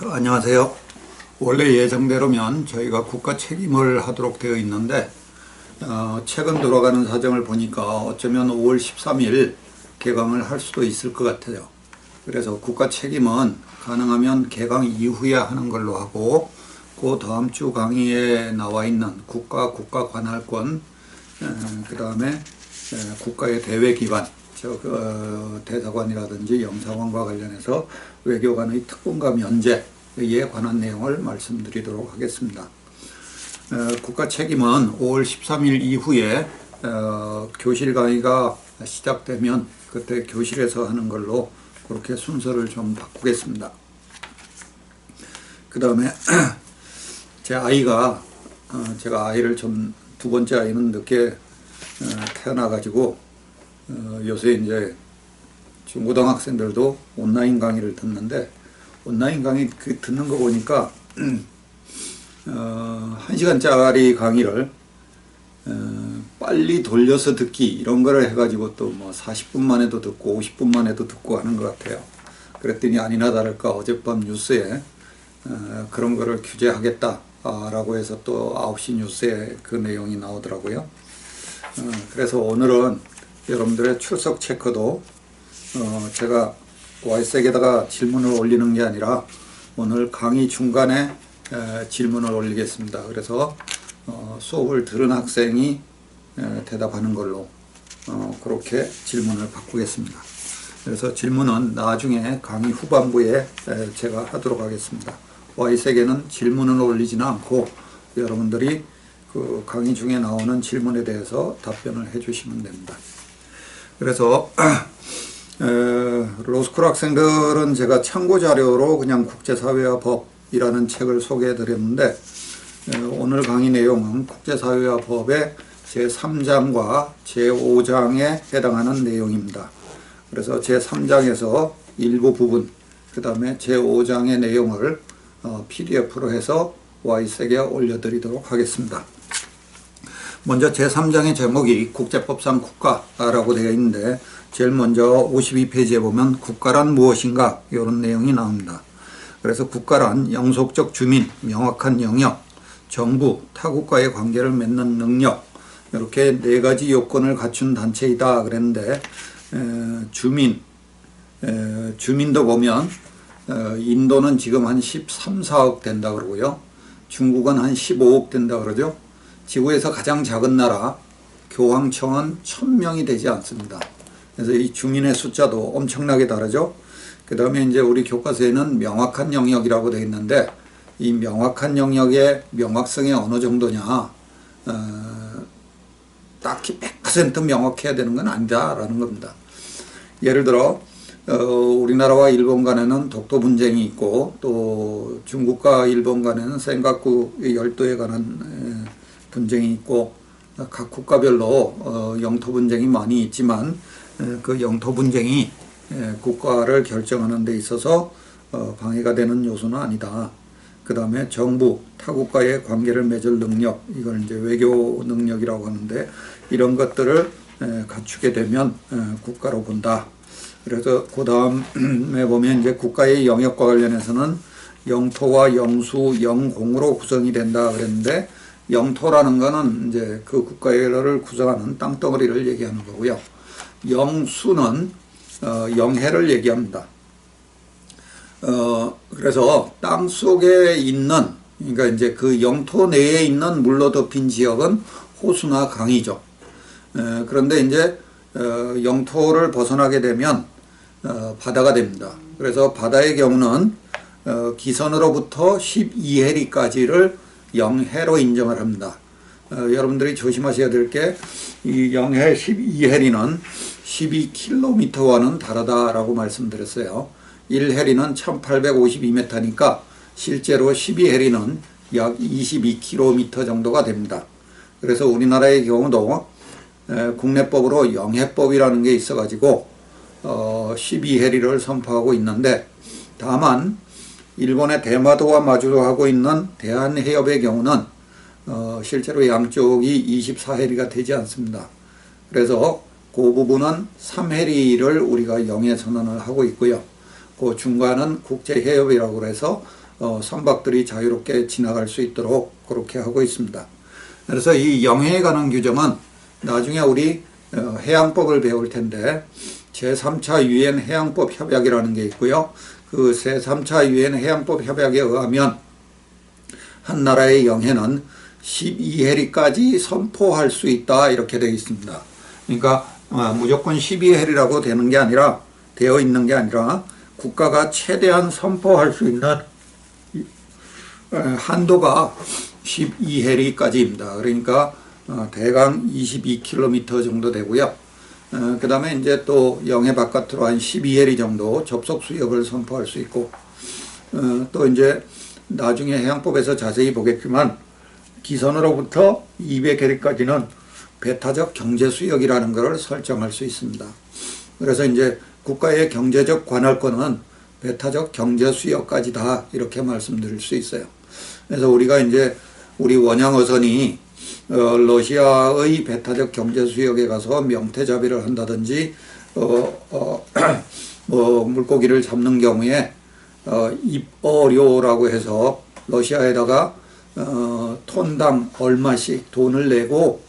안녕하세요. 원래 예정대로면 저희가 국가 책임을 하도록 되어 있는데 최근 돌아가는 사정을 보니까 어쩌면 5월 13일 개강을 할 수도 있을 것 같아요. 그래서 국가 책임은 가능하면 개강 이후에 하는 걸로 하고, 그 다음 주 강의에 나와 있는 국가 관할권, 그 다음에 국가의 대외 기관, 대사관이라든지 영사관과 관련해서 외교관의 특권과 면제에 관한 내용을 말씀드리도록 하겠습니다. 국가 책임은 5월 13일 이후에 교실 강의가 시작되면 그때 교실에서 하는 걸로 그렇게 순서를 좀 바꾸겠습니다. 그 다음에 제가 아이를 좀, 두 번째 아이는 늦게 태어나가지고 요새 이제 중고등학생들도 온라인 강의를 듣는데, 온라인 강의 듣는 거 보니까 1시간짜리 강의를 빨리 돌려서 듣기 이런 거를 해가지고 또 뭐 40분 만에도 듣고 50분 만에도 듣고 하는 것 같아요. 그랬더니 아니나 다를까 어젯밤 뉴스에 그런 거를 규제하겠다라고 해서 또 9시 뉴스에 그 내용이 나오더라고요. 그래서 오늘은 여러분들의 출석 체크도 제가 와이색에다가 질문을 올리는 게 아니라 오늘 강의 중간에 질문을 올리겠습니다. 그래서 수업을 들은 학생이 대답하는 걸로 그렇게 질문을 바꾸겠습니다. 그래서 질문은 나중에 강의 후반부에 제가 하도록 하겠습니다. 와이색에는 질문을 올리지는 않고 여러분들이 그 강의 중에 나오는 질문에 대해서 답변을 해주시면 됩니다. 그래서 로스쿨 학생들은 제가 참고 자료로 그냥 국제사회와 법이라는 책을 소개해 드렸는데, 오늘 강의 내용은 국제사회와 법의 제3장과 제5장에 해당하는 내용입니다. 그래서 제3장에서 일부 부분, 그 다음에 제5장의 내용을 PDF로 해서 와이색에 올려드리도록 하겠습니다. 먼저 제3장의 제목이 국제법상 국가라고 되어 있는데, 제일 먼저 52페이지에 보면 국가란 무엇인가 이런 내용이 나옵니다. 그래서 국가란 영속적 주민, 명확한 영역, 정부, 타국과의 관계를 맺는 능력, 이렇게 네 가지 요건을 갖춘 단체이다 그랬는데, 주민도 보면 인도는 지금 한 13, 4억 된다 그러고요. 중국은 한 15억 된다 그러죠. 지구에서 가장 작은 나라 교황청은 1000명이 되지 않습니다. 그래서 이 주민의 숫자도 엄청나게 다르죠. 그 다음에 이제 우리 교과서에는 명확한 영역이라고 되어 있는데, 이 명확한 영역의 명확성이 어느 정도냐, 딱히 100% 명확해야 되는 건 아니다라는 겁니다. 예를 들어 우리나라와 일본 간에는 독도 분쟁이 있고, 또 중국과 일본 간에는 센가쿠 열도에 관한 분쟁이 있고, 각 국가별로 영토 분쟁이 많이 있지만 그 영토 분쟁이 국가를 결정하는 데 있어서 방해가 되는 요소는 아니다. 그 다음에 정부, 타국과의 관계를 맺을 능력, 이걸 이제 외교 능력이라고 하는데, 이런 것들을 갖추게 되면 국가로 본다. 그래서 그 다음에 보면 이제 국가의 영역과 관련해서는 영토와 영수, 영공으로 구성이 된다 그랬는데, 영토라는 거는 이제 그 국가를 구성하는 땅덩어리를 얘기하는 거고요. 영수는 영해를 얘기합니다. 그래서 땅 속에 있는, 그러니까 이제 그 영토 내에 있는 물로 덮인 지역은 호수나 강이죠. 그런데 이제 영토를 벗어나게 되면 바다가 됩니다. 그래서 바다의 경우는 기선으로부터 12해리까지를 영해로 인정을 합니다. 여러분들이 조심하셔야 될 게, 이 영해 12해리는 12km와는 다르다라고 말씀드렸어요. 1해리는 1852m니까 실제로 12해리는 약 22km 정도가 됩니다. 그래서 우리나라의 경우도 국내법으로 영해법이라는 게 있어가지고 12해리를 선포하고 있는데, 다만 일본의 대마도와 마주하고 있는 대한해협의 경우는 실제로 양쪽이 24해리가 되지 않습니다. 그래서 그 부분은 3해리를 우리가 영해 선언을 하고 있고요. 그 중간은 국제해협이라고 해서 선박들이 자유롭게 지나갈 수 있도록 그렇게 하고 있습니다. 그래서 이 영해에 관한 규정은 나중에 우리 해양법을 배울 텐데 제3차 유엔 해양법 협약이라는 게 있고요. 그 제3차 유엔 해양법 협약에 의하면 한 나라의 영해는 12해리까지 선포할 수 있다 이렇게 되어 있습니다. 그러니까 무조건 12해리라고 되어 있는 게 아니라 국가가 최대한 선포할 수 있는 한도가 12해리까지입니다. 그러니까 대강 22km 정도 되고요. 그 다음에 이제 또 영해 바깥으로 한 12해리 정도 접속 수역을 선포할 수 있고, 또 이제 나중에 해양법에서 자세히 보겠지만 기선으로부터 200해리까지는 배타적 경제 수역이라는 것을 설정할 수 있습니다. 그래서 이제 국가의 경제적 관할권은 배타적 경제 수역까지다 이렇게 말씀드릴 수 있어요. 그래서 우리가 이제 우리 원양어선이 러시아의 배타적 경제 수역에 가서 명태잡이를 한다든지 물고기를 잡는 경우에 입어료라고 해서 러시아에다가 톤당 얼마씩 돈을 내고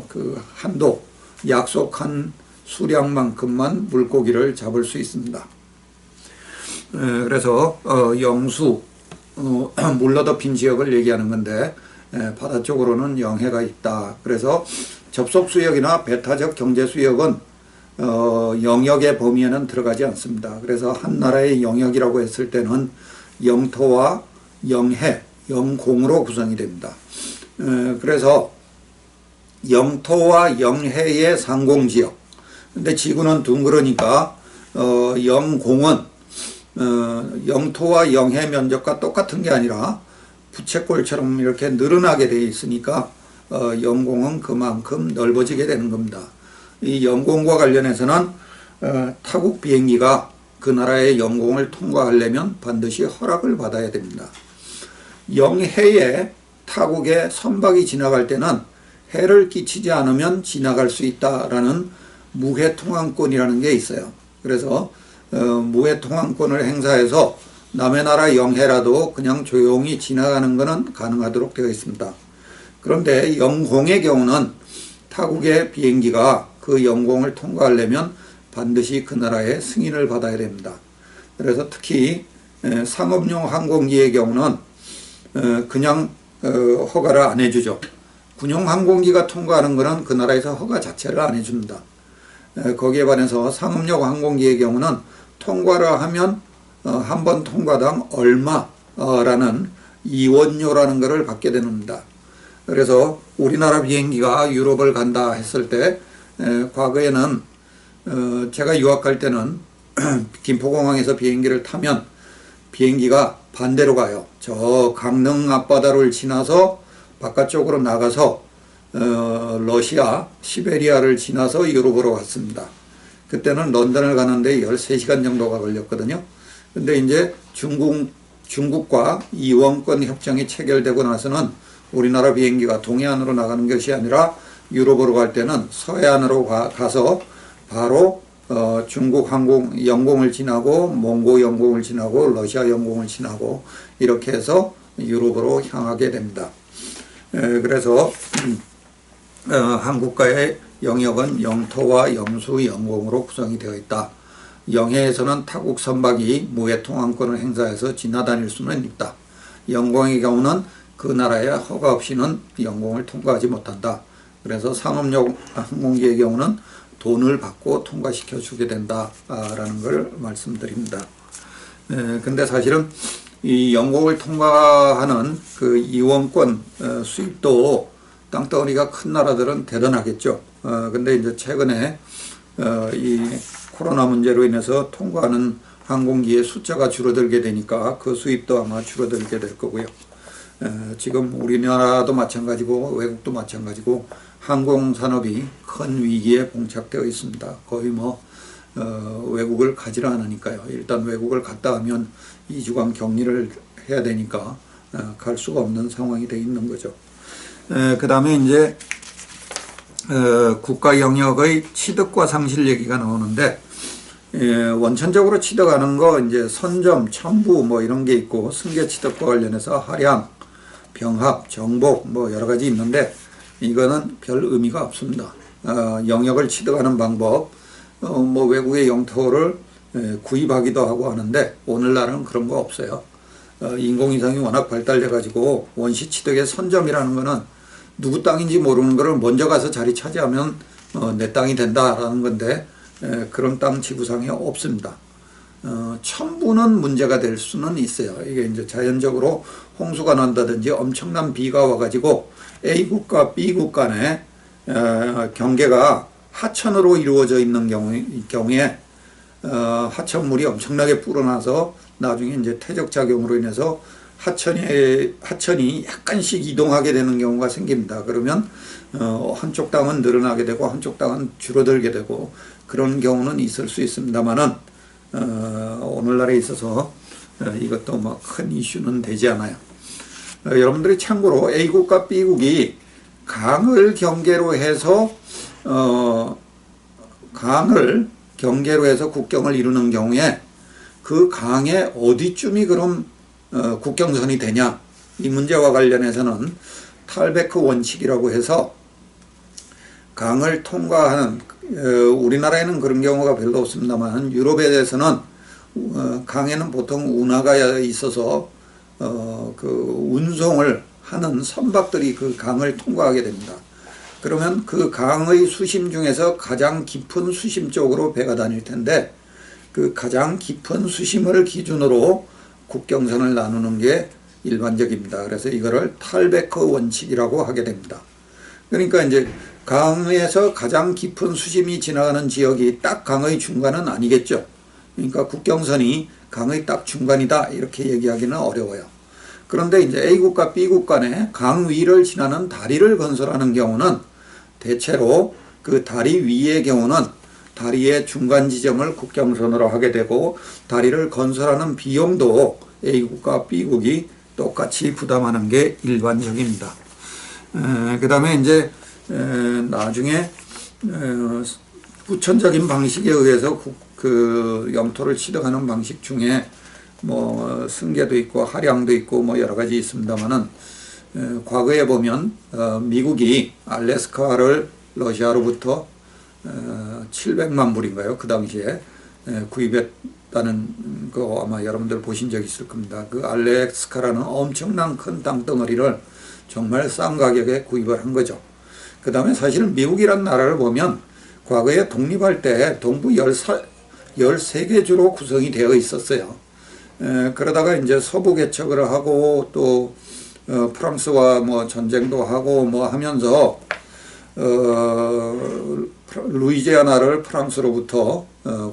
그 한도 약속한 수량만큼만 물고기를 잡을 수 있습니다. 그래서 영수 물로 덮인 지역을 얘기하는 건데 바다 쪽으로는 영해가 있다. 그래서 접속수역이나 배타적 경제수역은 영역의 범위에는 들어가지 않습니다. 그래서 한 나라의 영역이라고 했을 때는 영토와 영해, 영공으로 구성이 됩니다. 그래서 영토와 영해의 상공지역. 근데 지구는 둥그러니까 영공은 영토와 영해 면적과 똑같은 게 아니라 부채꼴처럼 이렇게 늘어나게 되어 있으니까 영공은 그만큼 넓어지게 되는 겁니다. 이 영공과 관련해서는 타국 비행기가 그 나라의 영공을 통과하려면 반드시 허락을 받아야 됩니다. 영해에 타국의 선박이 지나갈 때는 해를 끼치지 않으면 지나갈 수 있다라는 무해통항권이라는 게 있어요. 그래서 무해통항권을 행사해서 남의 나라 영해라도 그냥 조용히 지나가는 것은 가능하도록 되어 있습니다. 그런데 영공의 경우는 타국의 비행기가 그 영공을 통과하려면 반드시 그 나라의 승인을 받아야 됩니다. 그래서 특히 상업용 항공기의 경우는 그냥 허가를 안 해주죠. 군용 항공기가 통과하는 것은 그 나라에서 허가 자체를 안 해줍니다. 거기에 반해서 상업용 항공기의 경우는 통과를 하면 한 번 통과당 얼마라는 이원료라는 것을 받게 됩니다. 그래서 우리나라 비행기가 유럽을 간다 했을 때 과거에는 제가 유학 갈 때는 김포공항에서 비행기를 타면 비행기가 반대로 가요. 저 강릉 앞바다를 지나서 바깥쪽으로 나가서 러시아 시베리아를 지나서 유럽으로 갔습니다. 그때는 런던을 가는데 13시간 정도가 걸렸거든요. 근데 이제 중국과 이원권 협정이 체결되고 나서는 우리나라 비행기가 동해안으로 나가는 것이 아니라 유럽으로 갈 때는 서해안으로 가서 바로 중국 영공을 지나고 몽고 영공을 지나고 러시아 영공을 지나고 이렇게 해서 유럽으로 향하게 됩니다. 그래서 한 국가의 영역은 영토와 영수, 영공으로 구성이 되어 있다. 영해에서는 타국 선박이 무해통항권을 행사해서 지나다닐 수는 있다. 영공의 경우는 그 나라의 허가 없이는 영공을 통과하지 못한다. 그래서 상업용 항공기의 경우는 돈을 받고 통과시켜 주게 된다라는 걸 말씀드립니다. 근데 사실은 이 영공을 통과하는 그 이원권 수입도 땅덩어리가 큰 나라들은 대단하겠죠. 근데 이제 최근에 이 코로나 문제로 인해서 통과하는 항공기의 숫자가 줄어들게 되니까 그 수입도 아마 줄어들게 될 거고요. 지금 우리나라도 마찬가지고 외국도 마찬가지고 항공산업이 큰 위기에 봉착되어 있습니다. 거의 외국을 가지를 않으니까요. 일단 외국을 갔다 하면 2주간 격리를 해야 되니까 갈 수가 없는 상황이 되어 있는 거죠. 그 다음에 이제 국가 영역의 취득과 상실 얘기가 나오는데 원천적으로 취득하는 거 이제 선점, 첨부 뭐 이런 게 있고 승계 취득과 관련해서 하량, 병합, 정복 뭐 여러 가지 있는데 이거는 별 의미가 없습니다. 영역을 취득하는 방법, 뭐 외국의 영토를 구입하기도 하고 하는데 오늘날은 그런 거 없어요. 인공위성이 워낙 발달돼 가지고 원시 취득의 선점이라는 거는 누구 땅인지 모르는 거를 먼저 가서 자리 차지하면 내 땅이 된다라는 건데 그런 땅 지구상에 없습니다. 첨부는 문제가 될 수는 있어요. 이게 이제 자연적으로 홍수가 난다든지 엄청난 비가 와가지고 A국과 B국 간의 경계가 하천으로 이루어져 있는 경우에 하천물이 엄청나게 불어나서 나중에 이제 퇴적작용으로 인해서 하천이 약간씩 이동하게 되는 경우가 생깁니다. 그러면 한쪽 땅은 늘어나게 되고 한쪽 땅은 줄어들게 되고 그런 경우는 있을 수 있습니다만은 오늘날에 있어서 이것도 뭐 큰 이슈는 되지 않아요. 여러분들이 참고로 A국과 B국이 강을 경계로 해서 국경을 이루는 경우에 그 강의 어디쯤이 그럼 국경선이 되냐, 이 문제와 관련해서는 탈베크 원칙이라고 해서 강을 통과하는, 우리나라에는 그런 경우가 별로 없습니다만 유럽에 대해서는 강에는 보통 운하가 있어서 그 운송을 하는 선박들이 그 강을 통과하게 됩니다. 그러면 그 강의 수심 중에서 가장 깊은 수심 쪽으로 배가 다닐 텐데 그 가장 깊은 수심을 기준으로 국경선을 나누는 게 일반적입니다. 그래서 이거를 탈베크 원칙이라고 하게 됩니다. 그러니까 이제 강에서 가장 깊은 수심이 지나가는 지역이 딱 강의 중간은 아니겠죠. 그러니까 국경선이 강의 딱 중간이다 이렇게 얘기하기는 어려워요. 그런데 이제 A국과 B국 간에 강 위를 지나는 다리를 건설하는 경우는 대체로 그 다리 위의 경우는 다리의 중간 지점을 국경선으로 하게 되고 다리를 건설하는 비용도 A국과 B국이 똑같이 부담하는 게 일반적입니다. 그 다음에 이제 나중에 후천적인 방식에 의해서 그 영토를 취득하는 방식 중에 뭐 승계도 있고 하량도 있고 뭐 여러 가지 있습니다만은 과거에 보면 미국이 알래스카를 러시아로부터 700만 불인가요? 그 당시에 구입했다는 거 아마 여러분들 보신 적 있을 겁니다. 그 알래스카라는 엄청난 큰 땅덩어리를 정말 싼 가격에 구입을 한 거죠. 그 다음에 사실은 미국이라는 나라를 보면 과거에 독립할 때 동부 13개 주로 구성이 되어 있었어요. 그러다가 이제 서부 개척을 하고 또 프랑스와 뭐 전쟁도 하고 뭐 하면서 루이지아나를 프랑스로부터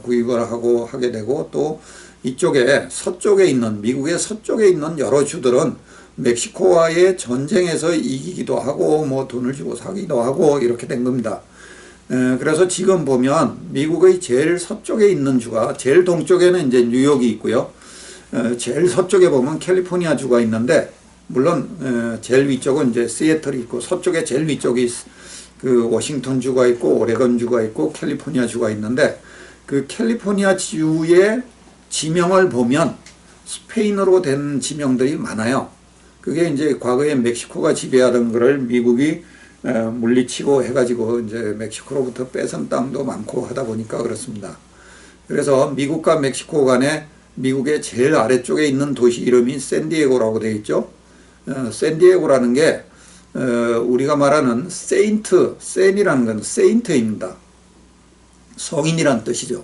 구입을 하고 하게 되고 또 이쪽에 서쪽에 있는 미국의 서쪽에 있는 여러 주들은 멕시코와의 전쟁에서 이기기도 하고 뭐 돈을 주고 사기도 하고 이렇게 된 겁니다. 그래서 지금 보면 미국의 제일 서쪽에 있는 주가 제일 동쪽에는 이제 뉴욕이 있고요. 제일 서쪽에 보면 캘리포니아 주가 있는데 물론 제일 위쪽은 이제 시애틀이 있고 서쪽에 제일 위쪽이 그 워싱턴 주가 있고 오레건 주가 있고 캘리포니아 주가 있는데 그 캘리포니아 주의 지명을 보면 스페인어로 된 지명들이 많아요. 그게 이제 과거에 멕시코가 지배하던 거를 미국이 물리치고 해가지고 이제 멕시코로부터 뺏은 땅도 많고 하다 보니까 그렇습니다. 그래서 미국과 멕시코 간에 미국의 제일 아래쪽에 있는 도시 이름이 샌디에고라고 되어 있죠. 샌디에고라는 게 우리가 말하는 샌이라는 건 세인트입니다. 성인이란 뜻이죠.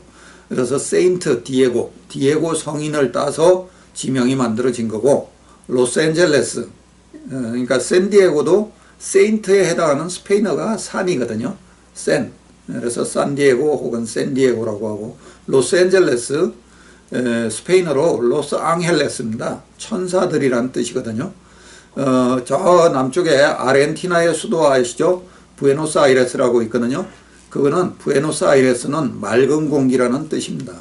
그래서 세인트 디에고 성인을 따서 지명이 만들어진 거고 로스앤젤레스 그러니까 샌디에고도 세인트에 해당하는 스페인어가 산이거든요. 그래서 산디에고 혹은 샌디에고라고 하고 로스앤젤레스 스페인어로 로스앙헬레스입니다. 천사들이란 뜻이거든요. 저 남쪽에 아르헨티나의 수도 아시죠? 부에노스아이레스라고 있거든요. 그거는 부에노스아이레스는 맑은 공기라는 뜻입니다.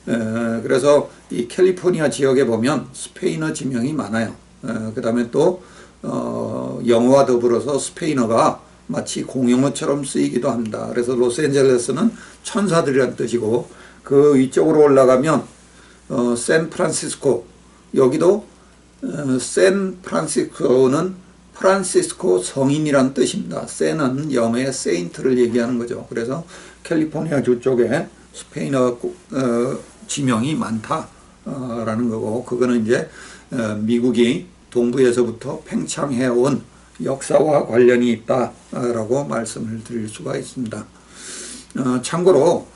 그래서 이 캘리포니아 지역에 보면 스페인어 지명이 많아요. 그 다음에 또 영어와 더불어서 스페인어가 마치 공용어처럼 쓰이기도 합니다. 그래서 로스앤젤레스는 천사들이란 뜻이고 그 위쪽으로 올라가면 샌프란시스코, 여기도 샌프란시스코는 프란시스코 성인이란 뜻입니다. 샌은 영어의 세인트를 얘기하는 거죠. 그래서 캘리포니아주 쪽에 스페인어 지명이 많다라는 거고, 그거는 이제 미국이 동부에서부터 팽창해온 역사와 관련이 있다라고 말씀을 드릴 수가 있습니다. 참고로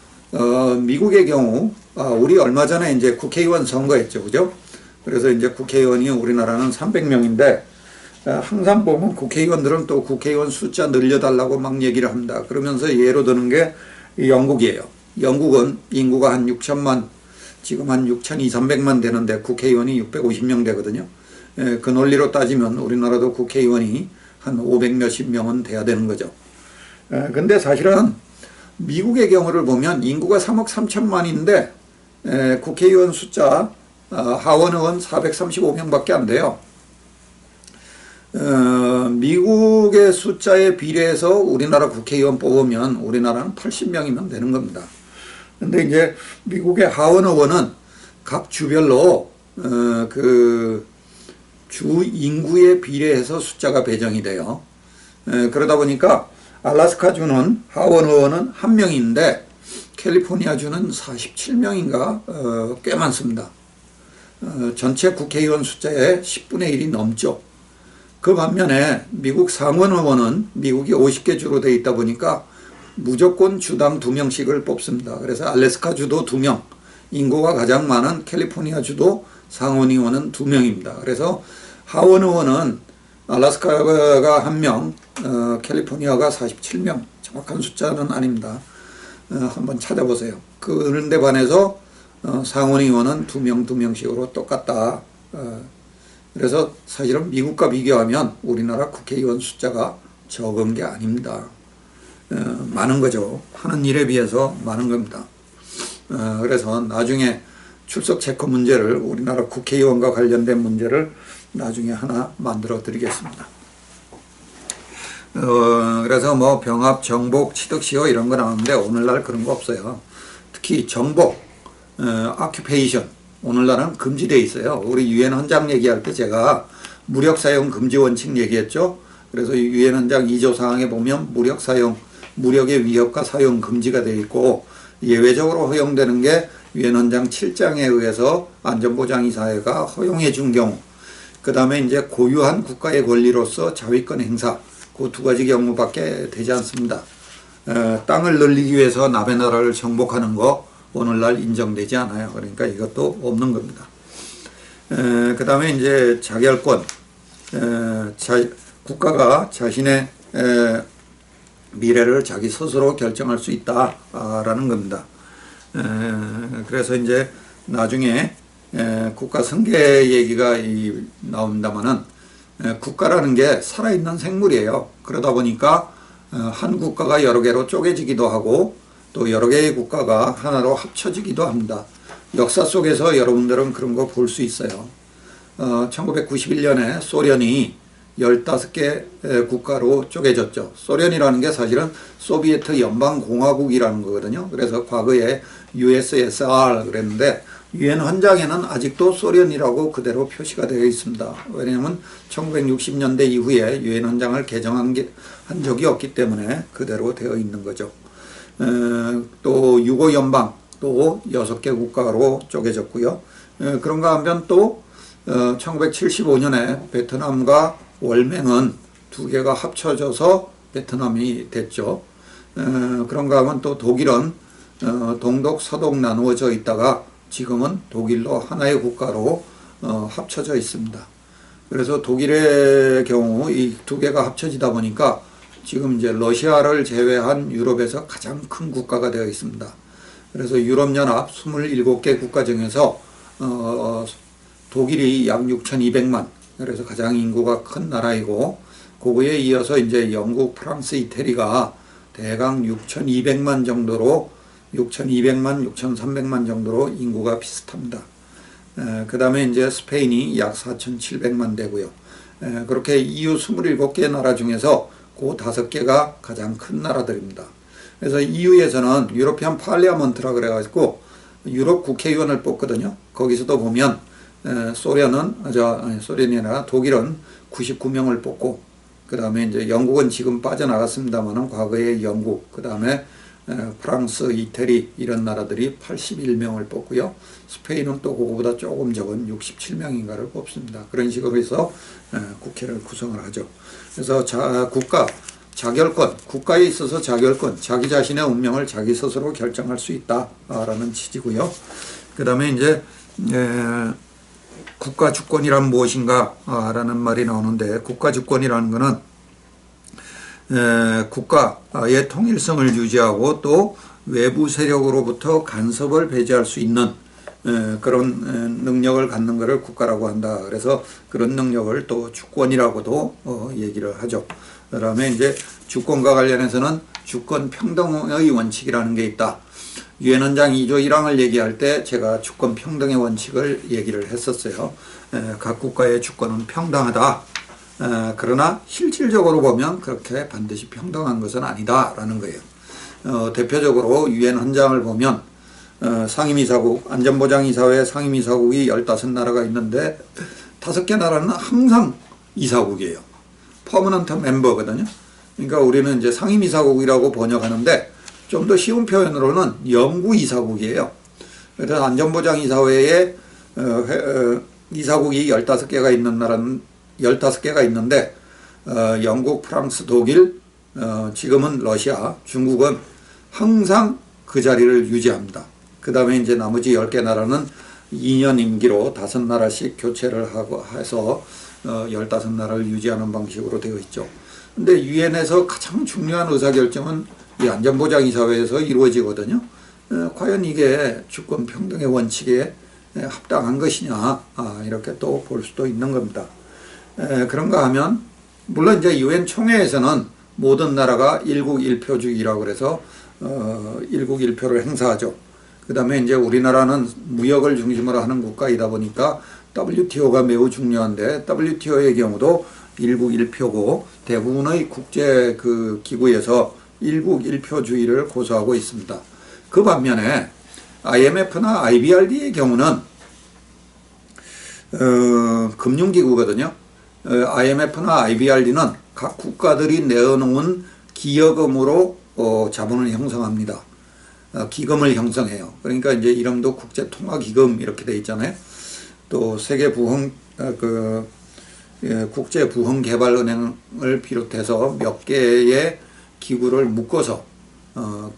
미국의 경우 우리 얼마 전에 이제 국회의원 선거했죠, 그죠? 그래서 이제 국회의원이 우리나라는 300명인데 항상 보면 국회의원들은 또 국회의원 숫자 늘려달라고 막 얘기를 합니다. 그러면서 예로 드는 게 영국이에요. 영국은 인구가 한 6천만, 지금 한 6,200~300만 되는데 국회의원이 650명 되거든요. 그 논리로 따지면 우리나라도 국회의원이 한 500 몇십 명은 돼야 되는 거죠. 근데 사실은 미국의 경우를 보면 인구가 3억 3천만인데 국회의원 숫자 하원 의원 435명밖에 안 돼요. 미국의 숫자에 비례해서 우리나라 국회의원 뽑으면 우리나라는 80명이면 되는 겁니다. 근데 이제 미국의 하원 의원은 각 주별로 그 주 인구에 비례해서 숫자가 배정이 돼요. 그러다 보니까 알래스카주는 하원 의원은 1명인데 캘리포니아주는 47명인가 꽤 많습니다. 전체 국회의원 숫자의 10분의 1이 넘죠. 그 반면에 미국 상원 의원은 미국이 50개 주로 되어 있다 보니까 무조건 주당 2명씩을 뽑습니다. 그래서 알래스카주도 2명, 인구가 가장 많은 캘리포니아주도 상원 의원은 2명입니다. 그래서 하원 의원은 알래스카가 1명, 캘리포니아가 47명, 정확한 숫자는 아닙니다. 한번 찾아보세요. 그런데 반해서 상원 의원은 2명씩으로 똑같다. 그래서 사실은 미국과 비교하면 우리나라 국회의원 숫자가 적은 게 아닙니다. 많은 거죠. 하는 일에 비해서 많은 겁니다. 그래서 나중에 출석 체크 문제를, 우리나라 국회의원과 관련된 문제를 나중에 하나 만들어 드리겠습니다. 그래서 뭐 병합, 정복, 취득시효 이런 거 나오는데 오늘날 그런 거 없어요. 특히 정복, occupation, 오늘날은 금지되어 있어요. 우리 유엔 헌장 얘기할 때 제가 무력 사용 금지 원칙 얘기했죠. 그래서 유엔 헌장 2조 사항에 보면 무력 사용, 무력의 위협과 사용 금지가 되어 있고, 예외적으로 허용되는 게 유엔 헌장 7장에 의해서 안전보장이사회가 허용해 준 경우, 그 다음에 이제 고유한 국가의 권리로서 자위권 행사, 그 2가지 경우밖에 되지 않습니다. 땅을 늘리기 위해서 남의 나라를 정복하는 거 오늘날 인정되지 않아요. 그러니까 이것도 없는 겁니다. 그 다음에 이제 자결권, 국가가 자신의 미래를 자기 스스로 결정할 수 있다라는 겁니다. 그래서 이제 나중에 국가 승계 얘기가 나온다면은 국가라는 게 살아있는 생물이에요. 그러다 보니까 한 국가가 여러 개로 쪼개지기도 하고 또 여러 개의 국가가 하나로 합쳐지기도 합니다. 역사 속에서 여러분들은 그런 거 볼 수 있어요. 1991년에 소련이 15개 국가로 쪼개졌죠. 소련이라는 게 사실은 소비에트 연방공화국이라는 거거든요. 그래서 과거에 USSR 그랬는데 유엔 헌장에는 아직도 소련이라고 그대로 표시가 되어 있습니다. 왜냐하면 1960년대 이후에 유엔 헌장을 개정한 한 적이 없기 때문에 그대로 되어 있는 거죠. 또 유고 연방 또 6개 국가로 쪼개졌고요. 그런가 하면 또 1975년에 베트남과 월맹은 2개가 합쳐져서 베트남이 됐죠. 그런가 하면 또 독일은 동독, 서독 나누어져 있다가 지금은 독일로 하나의 국가로 합쳐져 있습니다. 그래서 독일의 경우 이 2개가 합쳐지다 보니까 지금 이제 러시아를 제외한 유럽에서 가장 큰 국가가 되어 있습니다. 그래서 유럽연합 27개 국가 중에서 독일이 약 6,200만, 그래서 가장 인구가 큰 나라이고, 그거에 이어서 이제 영국, 프랑스, 이태리가 대강 6,200만 정도로 6,200만, 6,300만 정도로 인구가 비슷합니다. 그 다음에 이제 스페인이 약 4,700만 되고요. 그렇게 EU 27개 나라 중에서 그 5개가 가장 큰 나라들입니다. 그래서 EU에서는 유로피안 팔리아먼트라 그래가지고 유럽 국회의원을 뽑거든요. 거기서도 보면 소련이 아니라 독일은 99명을 뽑고, 그 다음에 이제 영국은 지금 빠져나갔습니다만은 과거에 영국, 그 다음에 프랑스, 이태리 이런 나라들이 81명을 뽑고요. 스페인은 또 그거보다 조금 적은 67명인가를 뽑습니다. 그런 식으로 해서 국회를 구성을 하죠. 그래서 자결권, 국가에 있어서 자결권, 자기 자신의 운명을 자기 스스로 결정할 수 있다라는 취지고요. 그 다음에 이제 국가 주권이란 무엇인가 라는 말이 나오는데, 국가 주권이라는 것은 국가의 통일성을 유지하고 또 외부 세력으로부터 간섭을 배제할 수 있는 그런 능력을 갖는 것을 국가라고 한다. 그래서 그런 능력을 또 주권이라고도 얘기를 하죠. 그 다음에 이제 주권과 관련해서는 주권 평등의 원칙이라는 게 있다. 유엔 헌장 2조 1항을 얘기할 때 제가 주권 평등의 원칙을 얘기를 했었어요. 각 국가의 주권은 평등하다. 그러나 실질적으로 보면 그렇게 반드시 평등한 것은 아니다라는 거예요. 대표적으로 유엔 헌장을 보면 상임이사국, 안전보장이사회 상임이사국이 15나라가 있는데 5개 나라는 항상 이사국이에요. 퍼머넌트 멤버거든요. 그러니까 우리는 이제 상임이사국이라고 번역하는데 좀 더 쉬운 표현으로는 영구 이사국이에요. 그래서 안전보장이사회에 이사국이 15개가 있는 나라는 15개가 있는데 영국, 프랑스, 독일, 지금은 러시아, 중국은 항상 그 자리를 유지합니다. 그 다음에 이제 나머지 10개 나라는 2년 임기로 5나라씩 교체를 하고 해서 15나라를 유지하는 방식으로 되어 있죠. 근데 유엔에서 가장 중요한 의사결정은 이 안전보장이사회에서 이루어지거든요. 과연 이게 주권 평등의 원칙에 합당한 것이냐, 이렇게 또 볼 수도 있는 겁니다. 그런가 하면 물론 이제 유엔 총회에서는 모든 나라가 일국 일표주의라고 그래서 일국 일표를 행사하죠. 그 다음에 이제 우리나라는 무역을 중심으로 하는 국가이다 보니까 WTO가 매우 중요한데 WTO의 경우도 일국 일표고 대부분의 국제 그 기구에서 일국 일표주의를 고수하고 있습니다. 그 반면에 IMF나 IBRD의 경우는 금융기구거든요. IMF나 IBRD는 각 국가들이 내어놓은 기여금으로 자본을 형성합니다. 기금을 형성해요. 그러니까 이제 이름도 국제통화기금 이렇게 돼 있잖아요. 또 국제부흥개발은행을 비롯해서 몇 개의 기구를 묶어서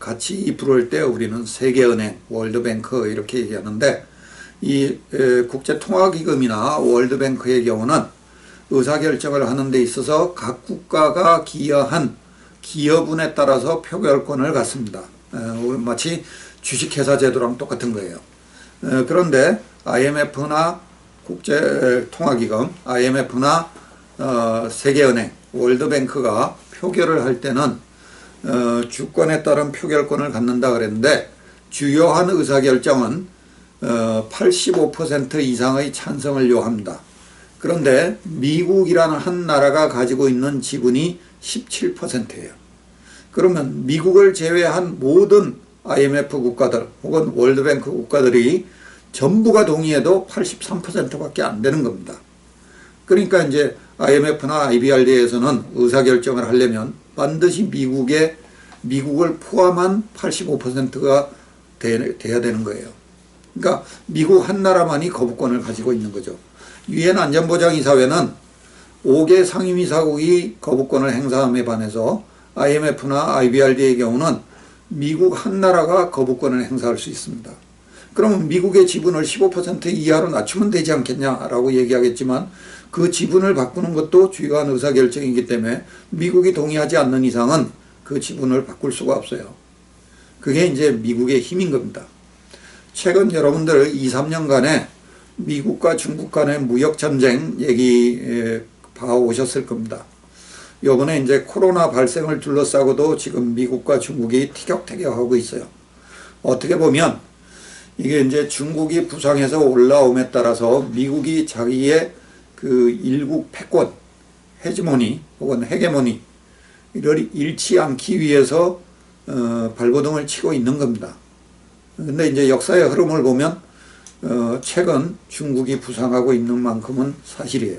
같이 부를 때 우리는 세계은행, 월드뱅크 이렇게 얘기하는데, 이 국제통화기금이나 월드뱅크의 경우는 의사결정을 하는 데 있어서 각 국가가 기여한 기여분에 따라서 표결권을 갖습니다. 마치 주식회사 제도랑 똑같은 거예요. 그런데 IMF나 국제통화기금, IMF나 세계은행, 월드뱅크가 표결을 할 때는 주권에 따른 표결권을 갖는다 그랬는데, 주요한 의사결정은 85% 이상의 찬성을 요합니다. 그런데 미국이라는 한 나라가 가지고 있는 지분이 17%예요. 그러면 미국을 제외한 모든 IMF 국가들 혹은 월드뱅크 국가들이 전부가 동의해도 83%밖에 안 되는 겁니다. 그러니까 이제 IMF나 IBRD에서는 의사결정을 하려면 반드시 미국을 포함한 85%가 돼야 되는 거예요. 그러니까 미국 한 나라만이 거부권을 가지고 있는 거죠. 유엔 안전보장이사회는 5개 상임이사국이 거부권을 행사함에 반해서 IMF나 IBRD의 경우는 미국 한 나라가 거부권을 행사할 수 있습니다. 그러면 미국의 지분을 15% 이하로 낮추면 되지 않겠냐라고 얘기하겠지만, 그 지분을 바꾸는 것도 주요한 의사결정이기 때문에 미국이 동의하지 않는 이상은 그 지분을 바꿀 수가 없어요. 그게 이제 미국의 힘인 겁니다. 최근 여러분들 2, 3년간에 미국과 중국 간의 무역전쟁 얘기 봐오셨을 겁니다. 요번에 이제 코로나 발생을 둘러싸고도 지금 미국과 중국이 티격태격하고 있어요. 어떻게 보면 이게 이제 중국이 부상해서 올라옴에 따라서 미국이 자기의 그 일국 패권, 헤지모니 혹은 헤게모니 이를 잃지 않기 위해서 발버둥을 치고 있는 겁니다. 근데 이제 역사의 흐름을 보면 최근 중국이 부상하고 있는 만큼은 사실이에요.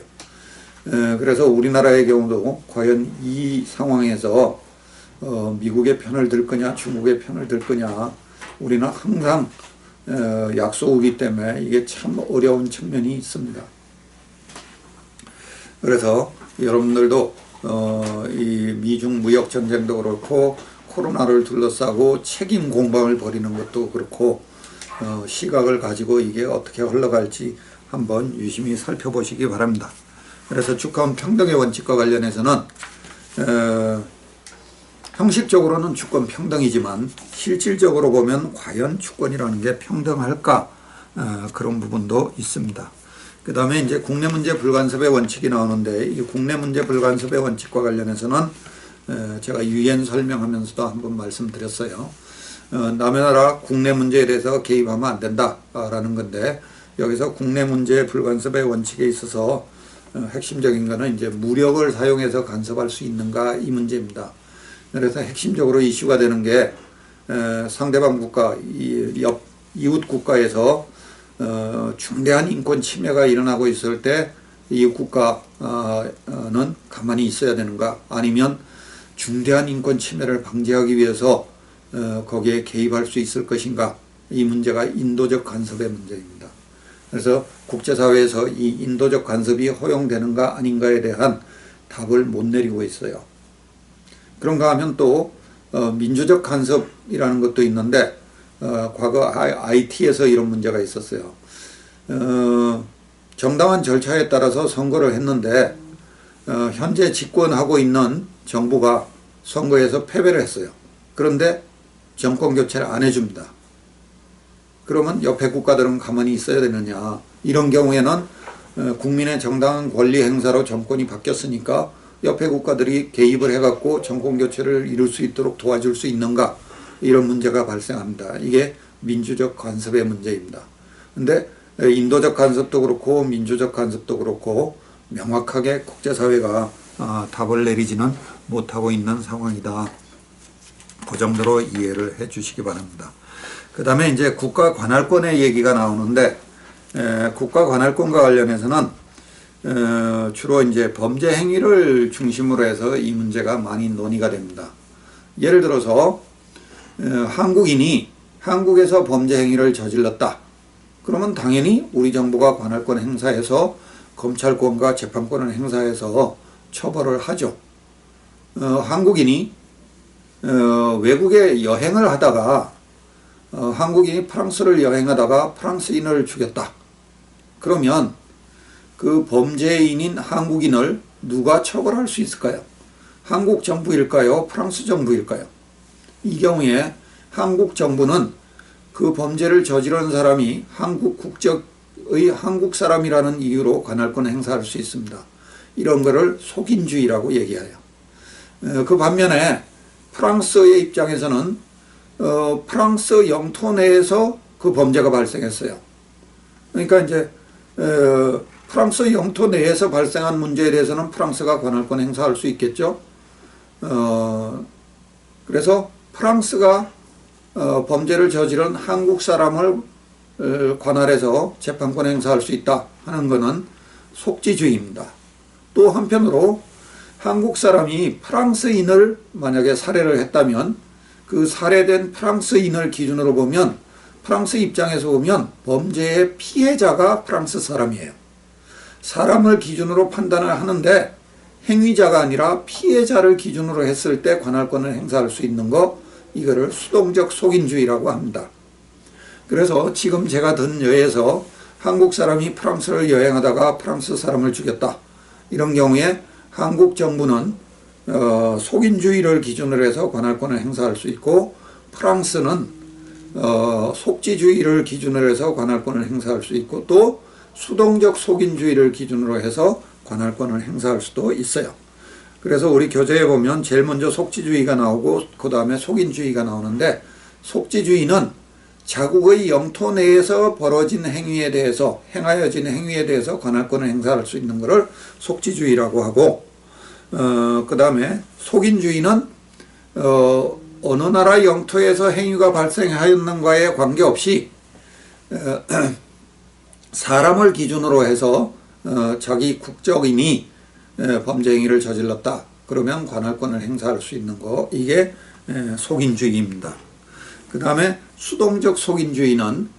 그래서 우리나라의 경우도 과연 이 상황에서 미국의 편을 들 거냐 중국의 편을 들 거냐, 우리는 항상 약소우기 때문에 이게 참 어려운 측면이 있습니다. 그래서 여러분들도 이 미중 무역 전쟁도 그렇고 코로나를 둘러싸고 책임 공방을 벌이는 것도 그렇고 시각을 가지고 이게 어떻게 흘러갈지 한번 유심히 살펴보시기 바랍니다. 그래서 주권 평등의 원칙과 관련해서는 형식적으로는 주권 평등이지만 실질적으로 보면 과연 주권이라는 게 평등할까, 그런 부분도 있습니다. 그 다음에 이제 국내 문제 불간섭의 원칙이 나오는데, 이 국내 문제 불간섭의 원칙과 관련해서는 제가 유엔 설명하면서도 한번 말씀드렸어요. 남의 나라 국내 문제에 대해서 개입하면 안 된다라는 건데, 여기서 국내 문제 불간섭의 원칙에 있어서 핵심적인 거는 이제 무력을 사용해서 간섭할 수 있는가, 이 문제입니다. 그래서 핵심적으로 이슈가 되는 게 상대방 국가, 이웃 국가에서 중대한 인권 침해가 일어나고 있을 때 이웃 국가는 가만히 있어야 되는가, 아니면 중대한 인권 침해를 방지하기 위해서 거기에 개입할 수 있을 것인가, 이 문제가 인도적 간섭의 문제입니다. 그래서 국제사회에서 이 인도적 간섭이 허용되는가 아닌가에 대한 답을 못 내리고 있어요. 그런가 하면 또 민주적 간섭이라는 것도 있는데, 과거 IT에서 이런 문제가 있었어요. 정당한 절차에 따라서 선거를 했는데 현재 집권하고 있는 정부가 선거에서 패배를 했어요. 그런데 정권 교체를 안 해줍니다. 그러면 옆에 국가들은 가만히 있어야 되느냐. 이런 경우에는 국민의 정당한 권리 행사로 정권이 바뀌었으니까 옆에 국가들이 개입을 해갖고 정권 교체를 이룰 수 있도록 도와줄 수 있는가, 이런 문제가 발생합니다. 이게 민주적 간섭의 문제입니다. 근데 인도적 간섭도 그렇고 민주적 간섭도 그렇고 명확하게 국제사회가 답을 내리지는 못하고 있는 상황이다. 그 정도로 이해를 해 주시기 바랍니다. 그 다음에 이제 국가 관할권의 얘기가 나오는데, 국가 관할권과 관련해서는 주로 이제 범죄 행위를 중심으로 해서 이 문제가 많이 논의가 됩니다. 예를 들어서 한국인이 한국에서 범죄 행위를 저질렀다. 그러면 당연히 우리 정부가 관할권 행사해서 검찰권과 재판권을 행사해서 처벌을 하죠. 한국인이 외국에 여행을 하다가 한국인이 프랑스를 여행하다가 프랑스인을 죽였다. 그러면 그 범죄인인 한국인을 누가 처벌할 수 있을까요? 한국 정부일까요? 프랑스 정부일까요? 이 경우에 한국 정부는 그 범죄를 저지른 사람이 한국 국적의 한국 사람이라는 이유로 관할권 행사할 수 있습니다. 이런 거를 속인주의라고 얘기해요. 그 반면에 프랑스의 입장에서는 프랑스 영토 내에서 그 범죄가 발생했어요. 그러니까 이제 프랑스 영토 내에서 발생한 문제에 대해서는 프랑스가 관할권 행사할 수 있겠죠. 그래서 프랑스가 범죄를 저지른 한국 사람을 관할해서 재판권 행사할 수 있다 하는 것은 속지주의입니다. 또 한편으로 한국 사람이 프랑스인을 만약에 살해를 했다면 그 살해된 프랑스인을 기준으로 보면 프랑스 입장에서 보면 범죄의 피해자가 프랑스 사람이에요. 사람을 기준으로 판단을 하는데 행위자가 아니라 피해자를 기준으로 했을 때 관할권을 행사할 수 있는 거, 이거를 수동적 속인주의라고 합니다. 그래서 지금 제가 든 예에서 한국 사람이 프랑스를 여행하다가 프랑스 사람을 죽였다. 이런 경우에 한국 정부는 속인주의를 기준으로 해서 관할권을 행사할 수 있고, 프랑스는 속지주의를 기준으로 해서 관할권을 행사할 수 있고, 또 수동적 속인주의를 기준으로 해서 관할권을 행사할 수도 있어요. 그래서 우리 교재에 보면 제일 먼저 속지주의가 나오고 그 다음에 속인주의가 나오는데, 속지주의는 자국의 영토 내에서 벌어진 행위에 대해서, 행하여진 행위에 대해서 관할권을 행사할 수 있는 것을 속지주의라고 하고, 그 다음에 속인주의는 어느 나라 영토에서 행위가 발생하였는가에 관계없이 사람을 기준으로 해서 자기 국적인이 범죄 행위를 저질렀다. 그러면 관할권을 행사할 수 있는 거, 이게 속인주의입니다. 그 다음에 수동적 속인주의는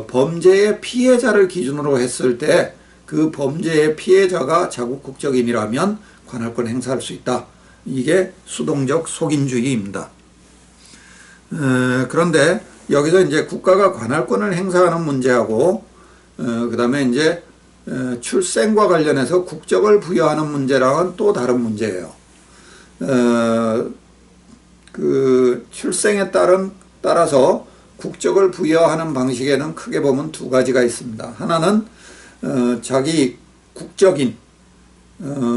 범죄의 피해자를 기준으로 했을 때 그 범죄의 피해자가 자국 국적인이라면 관할권 행사할 수 있다. 이게 수동적 속인주의입니다. 그런데 여기서 이제 국가가 관할권을 행사하는 문제하고 그 다음에 이제 출생과 관련해서 국적을 부여하는 문제랑은 또 다른 문제예요. 그 출생에 따라서 국적을 부여하는 방식에는 크게 보면 두 가지가 있습니다. 하나는 자기 국적인,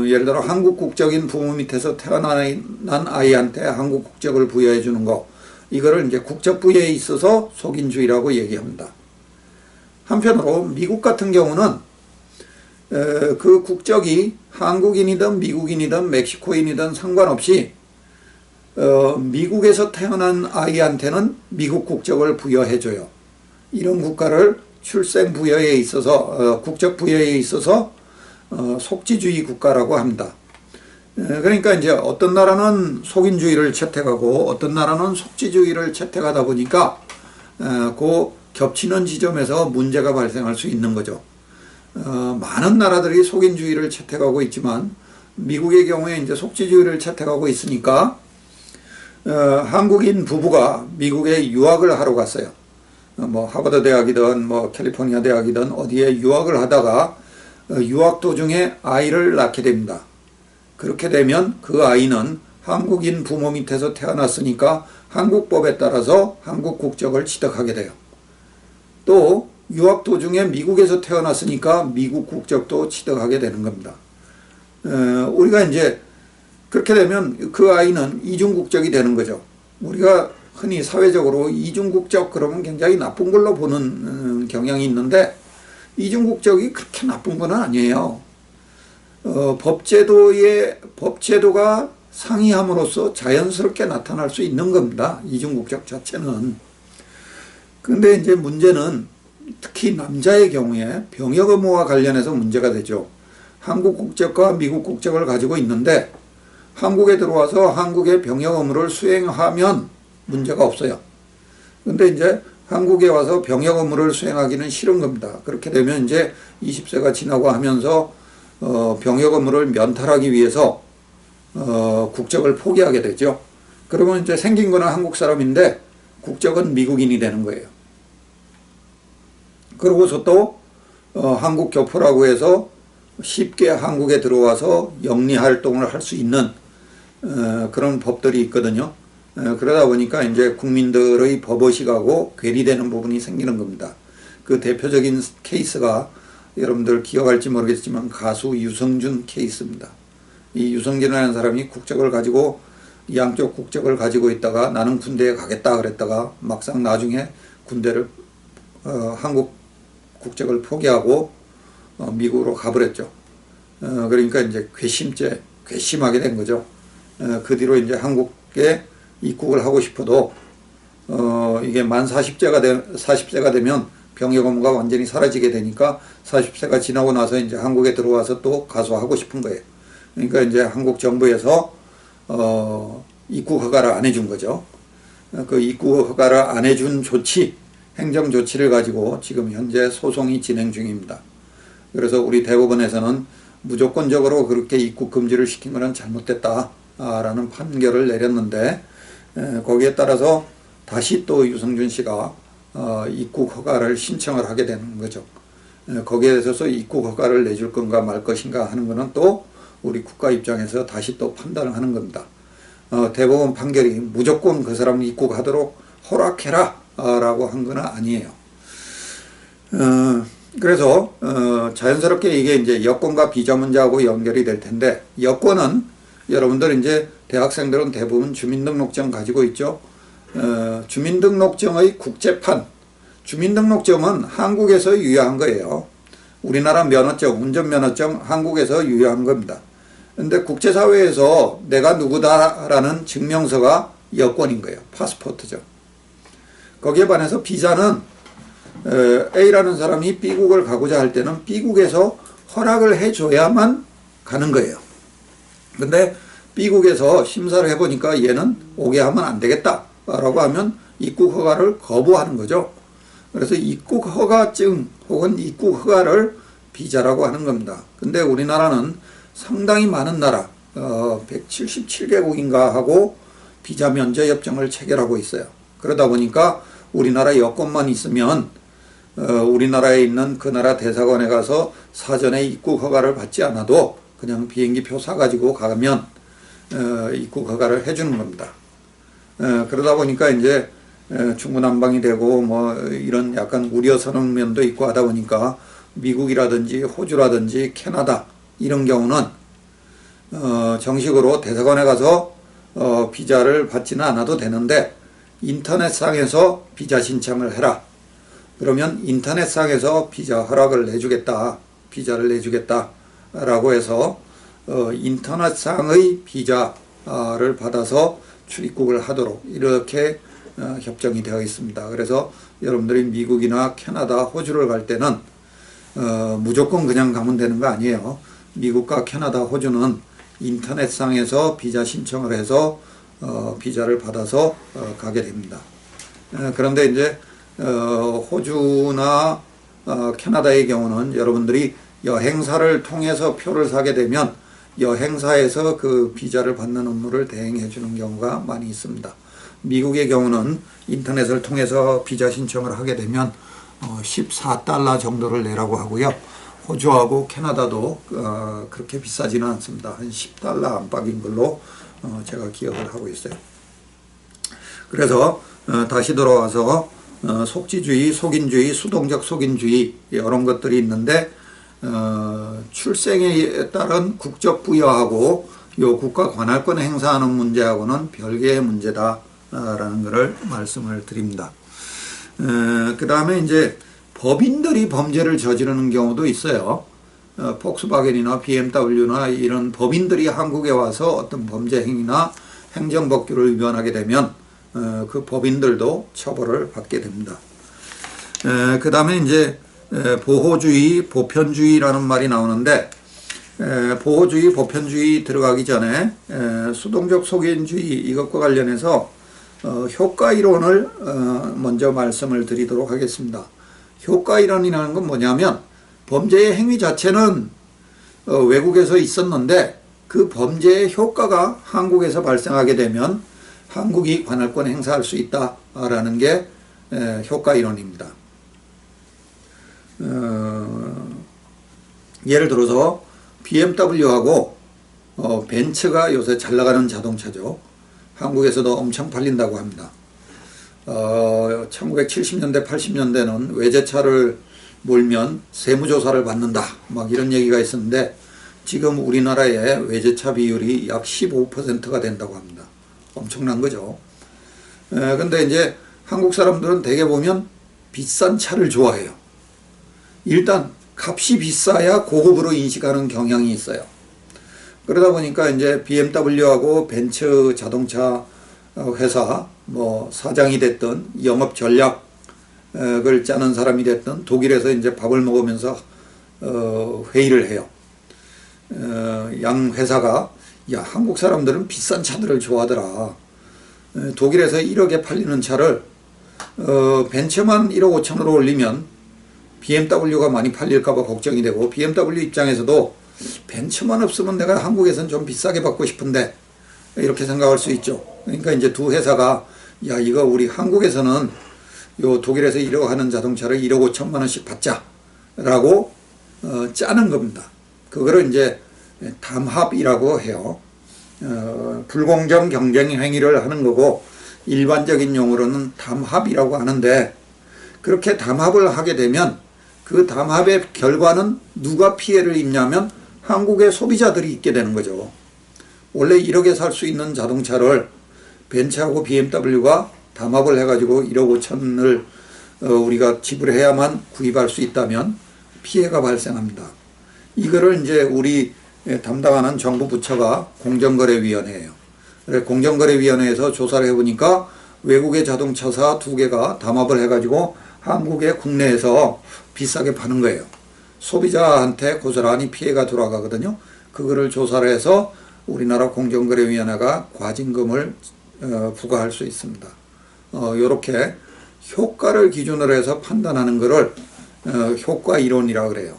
예를 들어 한국 국적인 부모 밑에서 태어난 아이한테 한국 국적을 부여해 주는 거, 이거를 이제 국적 부여에 있어서 속인주의라고 얘기합니다. 한편으로 미국 같은 경우는 그 국적이 한국인이든 미국인이든 멕시코인이든 상관없이 미국에서 태어난 아이한테는 미국 국적을 부여해줘요. 이런 국가를 출생 부여에 있어서 국적 부여에 있어서 속지주의 국가라고 합니다. 그러니까 이제 어떤 나라는 속인주의를 채택하고 어떤 나라는 속지주의를 채택하다 보니까 그 겹치는 지점에서 문제가 발생할 수 있는 거죠. 많은 나라들이 속인주의를 채택하고 있지만 미국의 경우에 이제 속지주의를 채택하고 있으니까 한국인 부부가 미국에 유학을 하러 갔어요. 뭐 하버드 대학이든 뭐 캘리포니아 대학이든 어디에 유학을 하다가 유학 도중에 아이를 낳게 됩니다. 그렇게 되면 그 아이는 한국인 부모 밑에서 태어났으니까 한국법에 따라서 한국 국적을 취득하게 돼요. 또 유학 도중에 미국에서 태어났으니까 미국 국적도 취득하게 되는 겁니다. 우리가 이제 그렇게 되면 그 아이는 이중국적이 되는 거죠. 우리가 흔히 사회적으로 이중국적 그러면 굉장히 나쁜 걸로 보는 경향이 있는데 이중국적이 그렇게 나쁜 건 아니에요. 법제도가 상이함으로써 자연스럽게 나타날 수 있는 겁니다. 이중국적 자체는. 근데 이제 문제는 특히 남자의 경우에 병역 의무와 관련해서 문제가 되죠. 한국 국적과 미국 국적을 가지고 있는데 한국에 들어와서 한국의 병역 의무를 수행하면 문제가 없어요. 근데 이제 한국에 와서 병역 의무를 수행하기는 싫은 겁니다. 그렇게 되면 이제 20세가 지나고 하면서 병역 의무를 면탈하기 위해서 국적을 포기하게 되죠. 그러면 이제 생긴 거는 한국 사람인데 국적은 미국인이 되는 거예요. 그러고서 또 한국 교포라고 해서 쉽게 한국에 들어와서 영리 활동을 할 수 있는 그런 법들이 있거든요. 그러다 보니까 이제 국민들의 법의식하고 괴리되는 부분이 생기는 겁니다. 그 대표적인 케이스가 여러분들 기억할지 모르겠지만 가수 유승준 케이스입니다. 이 유승준이라는 사람이 국적을 가지고 양쪽 국적을 가지고 있다가 나는 군대에 가겠다 그랬다가 막상 나중에 군대를 한국 국적을 포기하고 미국으로 가버렸죠. 그러니까 이제 괘씸하게 된 거죠. 그 뒤로 이제 한국에 입국을 하고 싶어도 이게 만 40세가 되면 병역 의무가 완전히 사라지게 되니까 40세가 지나고 나서 이제 한국에 들어와서 또 가서 하고 싶은 거예요. 그러니까 이제 한국 정부에서 입국 허가를 안 해준 거죠. 그 입국 허가를 안 해준 행정 조치를 가지고 지금 현재 소송이 진행 중입니다. 그래서 우리 대법원에서는 무조건적으로 그렇게 입국 금지를 시킨 것은 잘못됐다라는 판결을 내렸는데 거기에 따라서 다시 또 유승준 씨가 입국 허가를 신청을 하게 되는 거죠. 거기에 대해서 입국 허가를 내줄 건가 말 것인가 하는 것은 또 우리 국가 입장에서 다시 또 판단을 하는 겁니다. 대법원 판결이 무조건 그 사람 입국하도록 허락해라 라고 한 건 아니에요. 그래서 자연스럽게 이게 이제 여권과 비자 문제하고 연결이 될 텐데, 여권은 여러분들 이제 대학생들은 대부분 주민등록증 가지고 있죠. 주민등록증의 국제판, 주민등록증은 한국에서 유효한 거예요. 우리나라 면허증, 운전면허증 한국에서 유효한 겁니다. 근데 국제사회에서 내가 누구다라는 증명서가 여권인 거예요. 파스포트죠. 거기에 반해서 비자는 A라는 사람이 B국을 가고자 할 때는 B국에서 허락을 해줘야만 가는 거예요. 근데 B국에서 심사를 해보니까 얘는 오게 하면 안 되겠다 라고 하면 입국 허가를 거부하는 거죠. 그래서 입국 허가증 혹은 입국 허가를 비자라고 하는 겁니다. 근데 우리나라는 상당히 많은 나라 177개국인가 하고 비자 면제 협정을 체결하고 있어요. 그러다 보니까 우리나라 여권만 있으면 우리나라에 있는 그 나라 대사관에 가서 사전에 입국 허가를 받지 않아도 그냥 비행기표 사가지고 가면 입국 허가를 해주는 겁니다. 그러다 보니까 이제 중구난방이 되고 뭐 이런 약간 우려스러운 면도 있고 하다 보니까 미국이라든지 호주라든지 캐나다 이런 경우는 정식으로 대사관에 가서 비자를 받지는 않아도 되는데 인터넷상에서 비자 신청을 해라. 그러면 인터넷상에서 비자 허락을 내주겠다. 비자를 내주겠다. 라고 해서 인터넷상의 비자를 받아서 출입국을 하도록 이렇게 협정이 되어 있습니다. 그래서 여러분들이 미국이나 캐나다, 호주를 갈 때는 무조건 그냥 가면 되는 거 아니에요. 미국과 캐나다, 호주는 인터넷상에서 비자 신청을 해서 비자를 받아서 가게 됩니다. 그런데 이제 호주나 캐나다의 경우는 여러분들이 여행사를 통해서 표를 사게 되면 여행사에서 그 비자를 받는 업무를 대행해 주는 경우가 많이 있습니다. 미국의 경우는 인터넷을 통해서 비자 신청을 하게 되면 14달러 정도를 내라고 하고요. 호주하고 캐나다도 그렇게 비싸지는 않습니다. 한 10달러 안팎인 걸로 제가 기억을 하고 있어요. 그래서 다시 돌아와서 속지주의, 속인주의, 수동적 속인주의 이런 것들이 있는데 출생에 따른 국적 부여하고 요 국가 관할권 행사하는 문제하고는 별개의 문제다라는 것을 말씀을 드립니다. 그 다음에 이제 법인들이 범죄를 저지르는 경우도 있어요. 폭스바겐이나 BMW나 이런 법인들이 한국에 와서 어떤 범죄 행위나 행정법규를 위반하게 되면 그 법인들도 처벌을 받게 됩니다. 그 다음에 이제 보호주의, 보편주의라는 말이 나오는데 보호주의, 보편주의 들어가기 전에 수동적 속인주의 이것과 관련해서 효과이론을 먼저 말씀을 드리도록 하겠습니다. 효과이론이라는 건 뭐냐면 범죄의 행위 자체는 외국에서 있었는데 그 범죄의 효과가 한국에서 발생하게 되면 한국이 관할권 행사할 수 있다라는 게 효과이론입니다. 예를 들어서 BMW하고 벤츠가 요새 잘 나가는 자동차죠. 한국에서도 엄청 팔린다고 합니다. 1970년대 80년대는 외제차를 몰면 세무조사를 받는다 막 이런 얘기가 있었는데 지금 우리나라의 외제차 비율이 약 15%가 된다고 합니다. 엄청난 거죠. 근데 이제 한국 사람들은 대개 보면 비싼 차를 좋아해요. 일단 값이 비싸야 고급으로 인식하는 경향이 있어요. 그러다 보니까 이제 BMW하고 벤츠 자동차 회사 뭐 사장이 됐든 영업 전략을 짜는 사람이 됐든 독일에서 이제 밥을 먹으면서 회의를 해요. 양 회사가 야 한국 사람들은 비싼 차들을 좋아하더라. 독일에서 1억에 팔리는 차를 벤츠만 1억 5천으로 올리면 BMW가 많이 팔릴까봐 걱정이 되고 BMW 입장에서도 벤츠만 없으면 내가 한국에서는 좀 비싸게 받고 싶은데 이렇게 생각할 수 있죠. 그러니까 이제 두 회사가 야 이거 우리 한국에서는 요 독일에서 1억 하는 자동차를 1억 5천만 원씩 받자 라고 짜는 겁니다. 그거를 이제 담합이라고 해요. 불공정 경쟁 행위를 하는 거고 일반적인 용어로는 담합이라고 하는데 그렇게 담합을 하게 되면 그 담합의 결과는 누가 피해를 입냐면 한국의 소비자들이 입게 되는 거죠. 원래 1억에 살 수 있는 자동차를 벤츠하고 BMW가 담합을 해가지고 1억 5천을 우리가 지불해야만 구입할 수 있다면 피해가 발생합니다. 이거를 이제 우리 담당하는 정부 부처가 공정거래위원회예요. 공정거래위원회에서 조사를 해보니까 외국의 자동차사 2개가 담합을 해가지고 한국의 국내에서 비싸게 파는 거예요. 소비자한테 고스란히 피해가 돌아가거든요. 그거를 조사를 해서 우리나라 공정거래위원회가 과징금을 부과할 수 있습니다. 이렇게 효과를 기준으로 해서 판단하는 것을 효과 이론이라고 그래요.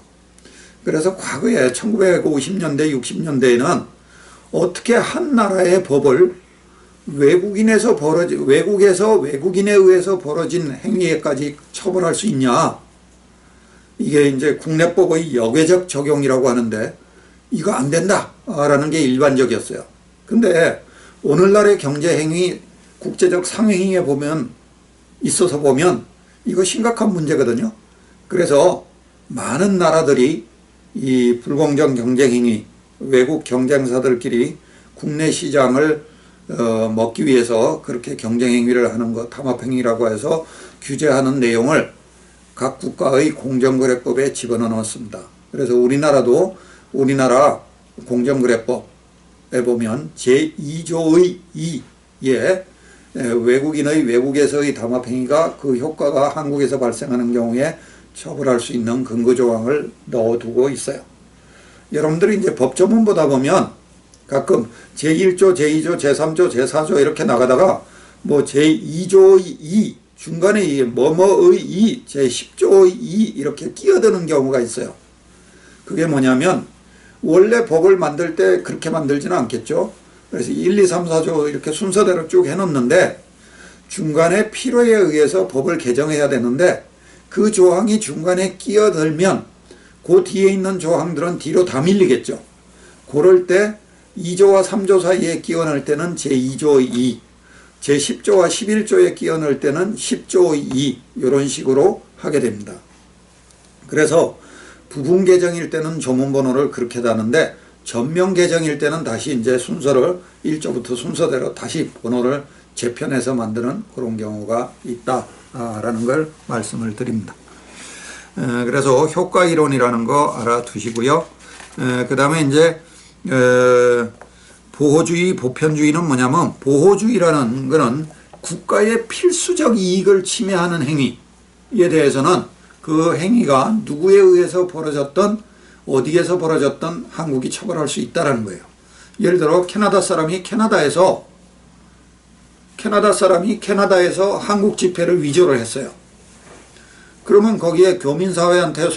그래서 과거에 1950년대, 60년대에는 어떻게 한 나라의 법을 외국에서 외국인에 의해서 벌어진 행위에까지 처벌할 수 있냐. 이게 이제 국내법의 역외적 적용이라고 하는데 이거 안 된다라는 게 일반적이었어요. 근데 오늘날의 경제행위, 국제적 상행위에 있어서 보면 이거 심각한 문제거든요. 그래서 많은 나라들이 이 불공정 경쟁행위, 외국 경쟁사들끼리 국내 시장을 먹기 위해서 그렇게 경쟁행위를 하는 것, 담합행위라고 해서 규제하는 내용을 각 국가의 공정거래법에 집어넣어 놓습니다. 그래서 우리나라도 우리나라 공정거래법에 보면 제2조의 2에 외국인의 외국에서의 담합행위가 그 효과가 한국에서 발생하는 경우에 처벌할 수 있는 근거조항을 넣어두고 있어요. 여러분들이 이제 법조문 보다 보면 가끔 제1조, 제2조, 제3조, 제4조 이렇게 나가다가 뭐 제2조의 2, 중간에 뭐뭐의 2, 제10조의 2 이렇게 끼어드는 경우가 있어요. 그게 뭐냐면 원래 법을 만들 때 그렇게 만들지는 않겠죠. 그래서 1, 2, 3, 4조 이렇게 순서대로 쭉 해놓는데 중간에 필요에 의해서 법을 개정해야 되는데 그 조항이 중간에 끼어들면 그 뒤에 있는 조항들은 뒤로 다 밀리겠죠. 그럴 때 2조와 3조 사이에 끼워넣을 때는 제2조의 2, 제10조와 11조에 끼워넣을 때는 10조의 2 이런 식으로 하게 됩니다. 그래서 부분 개정일 때는 조문번호를 그렇게 다는데 전면 개정일 때는 다시 이제 순서를 1조부터 순서대로 다시 번호를 재편해서 만드는 그런 경우가 있다라는 걸 말씀을 드립니다. 그래서 효과 이론이라는 거 알아두시고요. 그 다음에 이제 보호주의, 보편주의는 뭐냐면 보호주의라는 거는 국가의 필수적 이익을 침해하는 행위에 대해서는 그 행위가 누구에 의해서 벌어졌던 어디에서 벌어졌던 한국이 처벌할 수 있다는 거예요. 예를 들어 캐나다 사람이 캐나다에서 한국 지폐를 위조를 했어요. 그러면 거기에 교민사회한테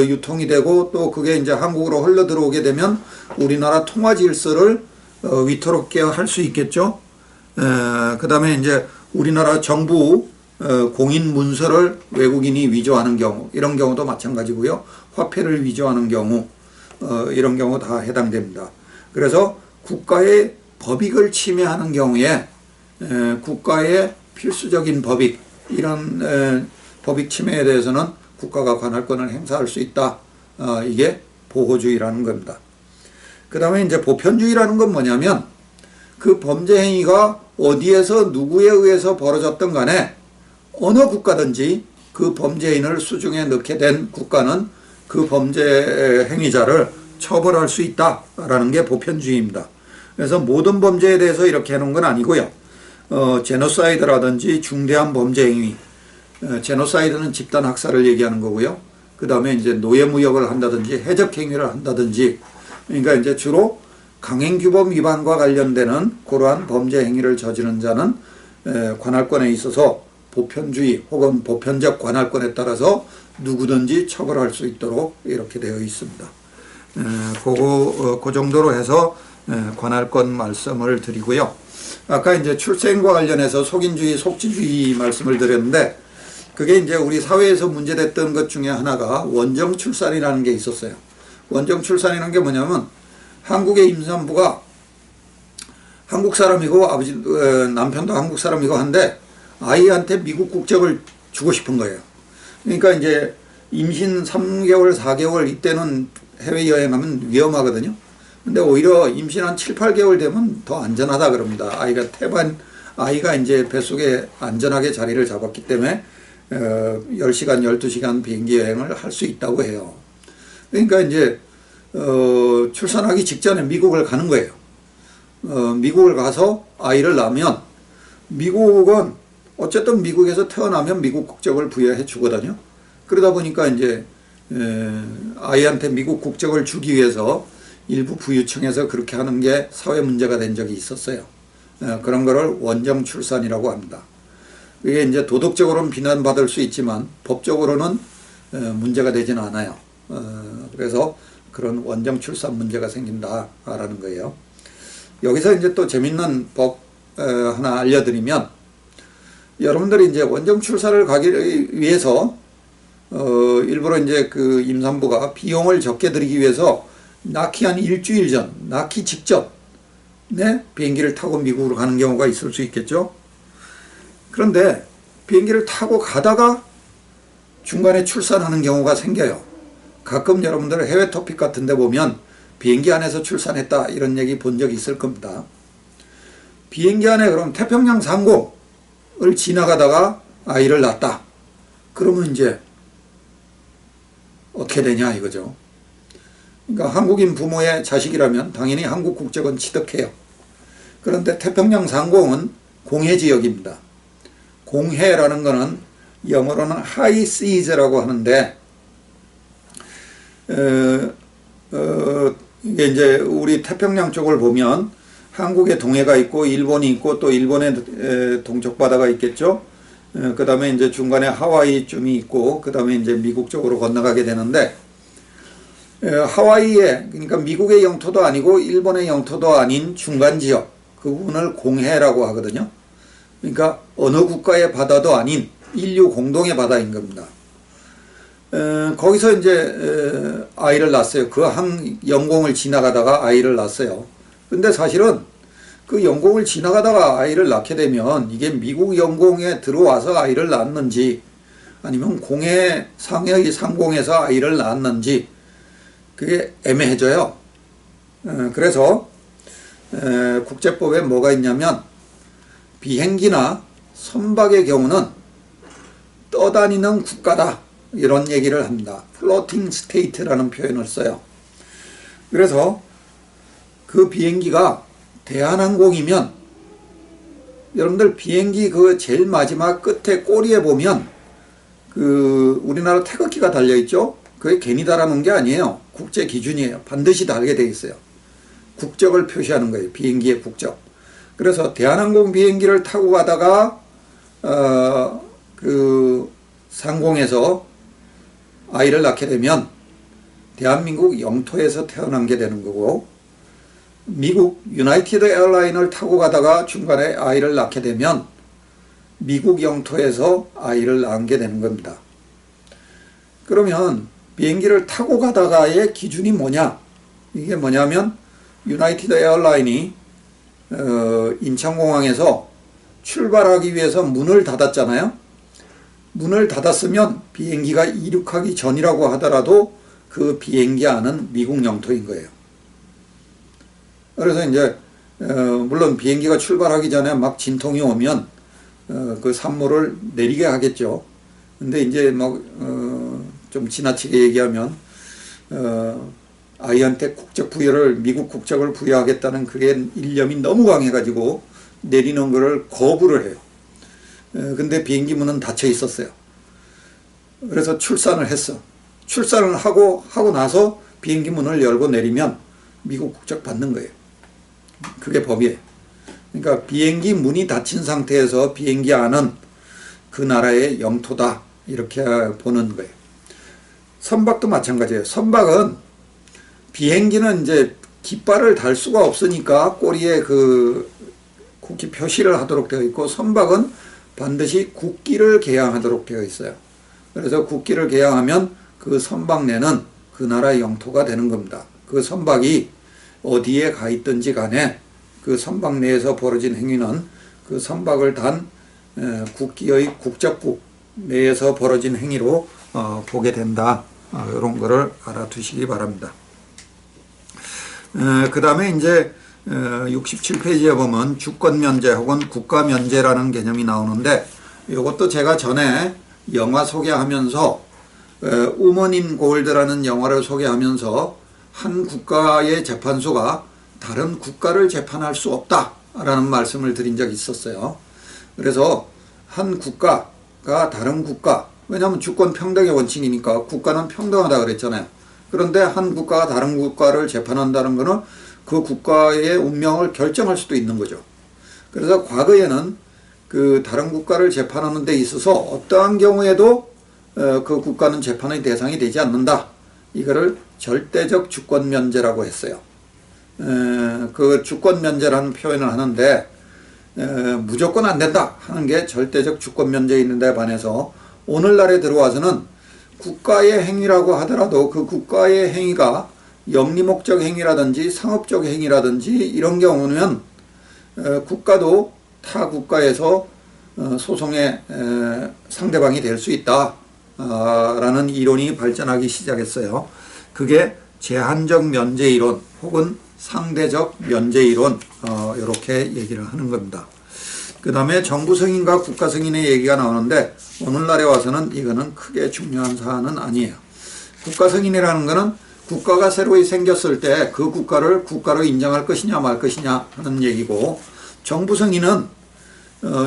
유통이 되고 또 그게 이제 한국으로 흘러 들어오게 되면 우리나라 통화 질서를 위태롭게 할 수 있겠죠. 그 다음에 이제 우리나라 정부 공인 문서를 외국인이 위조하는 경우, 이런 경우도 마찬가지고요. 화폐를 위조하는 경우, 이런 경우 다 해당됩니다. 그래서 국가의 법익을 침해하는 경우에 국가의 필수적인 법익, 이런 법익 침해에 대해서는 국가가 관할권을 행사할 수 있다. 이게 보호주의라는 겁니다. 그 다음에 이제 보편주의라는 건 뭐냐면 그 범죄 행위가 어디에서 누구에 의해서 벌어졌든 간에 어느 국가든지 그 범죄인을 수중에 넣게 된 국가는 그 범죄 행위자를 처벌할 수 있다라는 게 보편주의입니다. 그래서 모든 범죄에 대해서 이렇게 해놓은 건 아니고요. 제노사이드라든지 중대한 범죄 행위, 제노사이드는 집단 학살을 얘기하는 거고요. 그 다음에 이제 노예무역을 한다든지 해적 행위를 한다든지, 그러니까 이제 주로 강행규범 위반과 관련되는 그러한 범죄 행위를 저지른 자는 관할권에 있어서 보편주의 혹은 보편적 관할권에 따라서 누구든지 처벌할 수 있도록 이렇게 되어 있습니다. 그 정도로 해서 관할권 말씀을 드리고요. 아까 이제 출생과 관련해서 속인주의, 속지주의 말씀을 드렸는데 그게 이제 우리 사회에서 문제됐던 것 중에 하나가 원정 출산이라는 게 있었어요. 원정 출산이라는 게 뭐냐면 한국의 임산부가 한국 사람이고 남편도 한국 사람이고 한데 아이한테 미국 국적을 주고 싶은 거예요. 그러니까 이제 임신 3개월, 4개월 이때는 해외여행하면 위험하거든요. 근데 오히려 임신 한 7, 8개월 되면 더 안전하다 그럽니다. 아이가 이제 뱃속에 안전하게 자리를 잡았기 때문에 10시간, 12시간 비행기 여행을 할 수 있다고 해요. 그러니까 이제 출산하기 직전에 미국을 가는 거예요. 미국을 가서 아이를 낳으면 미국은 어쨌든 미국에서 태어나면 미국 국적을 부여해 주거든요. 그러다 보니까 이제 아이한테 미국 국적을 주기 위해서 일부 부유층에서 그렇게 하는 게 사회 문제가 된 적이 있었어요. 그런 거를 원정 출산이라고 합니다. 이게 이제 도덕적으로는 비난받을 수 있지만 법적으로는 문제가 되지는 않아요. 그래서 그런 원정 출산 문제가 생긴다라는 거예요. 여기서 이제 또 재밌는 법 하나 알려드리면, 여러분들이 이제 원정 출산을 가기 위해서 일부러 이제 그 임산부가 비용을 적게 들이기 위해서 낳기 한 일주일 전, 낳기 직전 비행기를 타고 미국으로 가는 경우가 있을 수 있겠죠. 그런데 비행기를 타고 가다가 중간에 출산하는 경우가 생겨요. 가끔 여러분들 해외 토픽 같은 데 보면 비행기 안에서 출산했다 이런 얘기 본 적이 있을 겁니다. 비행기 안에 그럼 태평양 상공을 지나가다가 아이를 낳았다. 그러면 이제 어떻게 되냐 이거죠. 그러니까 한국인 부모의 자식이라면 당연히 한국 국적은 취득해요. 그런데 태평양 상공은 공해 지역입니다. 공해라는 거는 영어로는 high seas라고 하는데, 이게 이제 우리 태평양 쪽을 보면 한국의 동해가 있고 일본이 있고 또 일본의 동쪽 바다가 있겠죠. 그 다음에 이제 중간에 하와이쯤이 있고 그 다음에 이제 미국 쪽으로 건너가게 되는데, 하와이에, 그러니까 미국의 영토도 아니고 일본의 영토도 아닌 중간 지역, 그 부분을 공해라고 하거든요. 그러니까 어느 국가의 바다도 아닌 인류 공동의 바다인 겁니다. 거기서 이제 아이를 낳았어요. 그 영공을 지나가다가 아이를 낳았어요. 근데 사실은 그 영공을 지나가다가 아이를 낳게 되면 이게 미국 영공에 들어와서 아이를 낳았는지 아니면 공해 상해의 상공에서 아이를 낳았는지 그게 애매해져요. 그래서 국제법에 뭐가 있냐면, 비행기나 선박의 경우는 떠다니는 국가다 이런 얘기를 합니다. floating state라는 표현을 써요. 그래서 그 비행기가 대한항공이면, 여러분들 비행기 그 제일 마지막 끝에 꼬리에 보면 그 우리나라 태극기가 달려있죠. 그게 괜히 달아놓은 게 아니에요. 국제 기준이에요. 반드시 달게 돼 있어요. 국적을 표시하는 거예요. 비행기의 국적. 그래서 대한항공 비행기를 타고 가다가 그 상공에서 아이를 낳게 되면 대한민국 영토에서 태어난 게 되는 거고, 미국 유나이티드 에어라인을 타고 가다가 중간에 아이를 낳게 되면 미국 영토에서 아이를 낳은 게 되는 겁니다. 그러면 비행기를 타고 가다가의 기준이 뭐냐? 이게 뭐냐면, 유나이티드 에어라인이 인천공항에서 출발하기 위해서 문을 닫았잖아요. 문을 닫았으면 비행기가 이륙하기 전이라고 하더라도 그 비행기 안은 미국 영토인 거예요. 그래서 이제 물론 비행기가 출발하기 전에 막 진통이 오면 그 산모를 내리게 하겠죠. 근데 이제 좀 지나치게 얘기하면 아이한테 국적 부여를, 미국 국적을 부여하겠다는 그게 일념이 너무 강해가지고 내리는 거를 거부를 해요. 근데 비행기 문은 닫혀 있었어요. 그래서 출산을 했어. 출산을 하고 나서 비행기 문을 열고 내리면 미국 국적 받는 거예요. 그게 법이에요. 그러니까 비행기 문이 닫힌 상태에서 비행기 안은 그 나라의 영토다 이렇게 보는 거예요. 선박도 마찬가지예요. 선박은, 비행기는 이제 깃발을 달 수가 없으니까 꼬리에 그 국기 표시를 하도록 되어 있고, 선박은 반드시 국기를 개양하도록 되어 있어요. 그래서 국기를 개양하면 그 선박 내는 그 나라의 영토가 되는 겁니다. 그 선박이 어디에 가 있든지 간에 그 선박 내에서 벌어진 행위는 그 선박을 단 국기의 국적국 내에서 벌어진 행위로 보게 된다. 이런 거를 알아두시기 바랍니다. 그 다음에 이제 67페이지에 보면 주권 면제 혹은 국가 면제라는 개념이 나오는데, 이것도 제가 전에 영화 소개하면서 우먼 인 골드라는 영화를 소개하면서 한 국가의 재판소가 다른 국가를 재판할 수 없다라는 말씀을 드린 적이 있었어요. 그래서 한 국가가 다른 국가, 왜냐하면 주권 평등의 원칙이니까 국가는 평등하다 그랬잖아요. 그런데 한 국가가 다른 국가를 재판한다는 것은 그 국가의 운명을 결정할 수도 있는 거죠. 그래서 과거에는 그 다른 국가를 재판하는 데 있어서 어떠한 경우에도 그 국가는 재판의 대상이 되지 않는다. 이거를 절대적 주권 면제라고 했어요. 그 주권 면제라는 표현을 하는데 무조건 안 된다 하는 게 절대적 주권 면제에 있는 데 반해서 오늘날에 들어와서는 국가의 행위라고 하더라도 그 국가의 행위가 영리목적 행위라든지 상업적 행위라든지 이런 경우는 국가도 타 국가에서 소송의 상대방이 될 수 있다 라는 이론이 발전하기 시작했어요. 그게 제한적 면제이론 혹은 상대적 면제이론 이렇게 얘기를 하는 겁니다. 그 다음에 정부 승인과 국가 승인의 얘기가 나오는데 오늘날에 와서는 이거는 크게 중요한 사안은 아니에요. 국가 승인이라는 것은 국가가 새로 생겼을 때 그 국가를 국가로 인정할 것이냐 말 것이냐 하는 얘기고, 정부 승인은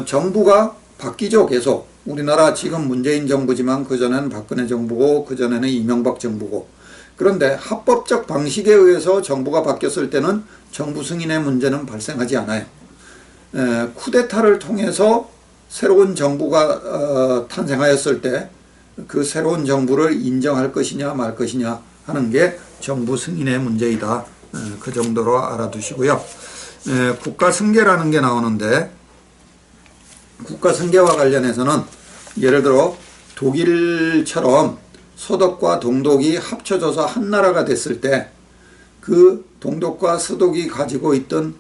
정부가 바뀌죠. 계속. 우리나라 지금 문재인 정부지만 그전에는 박근혜 정부고 그전에는 이명박 정부고, 그런데 합법적 방식에 의해서 정부가 바뀌었을 때는 정부 승인의 문제는 발생하지 않아요. 쿠데타를 통해서 새로운 정부가 탄생하였을 때 그 새로운 정부를 인정할 것이냐 말 것이냐 하는 게 정부 승인의 문제이다. 그 정도로 알아두시고요. 국가 승계라는 게 나오는데, 국가 승계와 관련해서는 예를 들어 독일처럼 서독과 동독이 합쳐져서 한 나라가 됐을 때 그 동독과 서독이 가지고 있던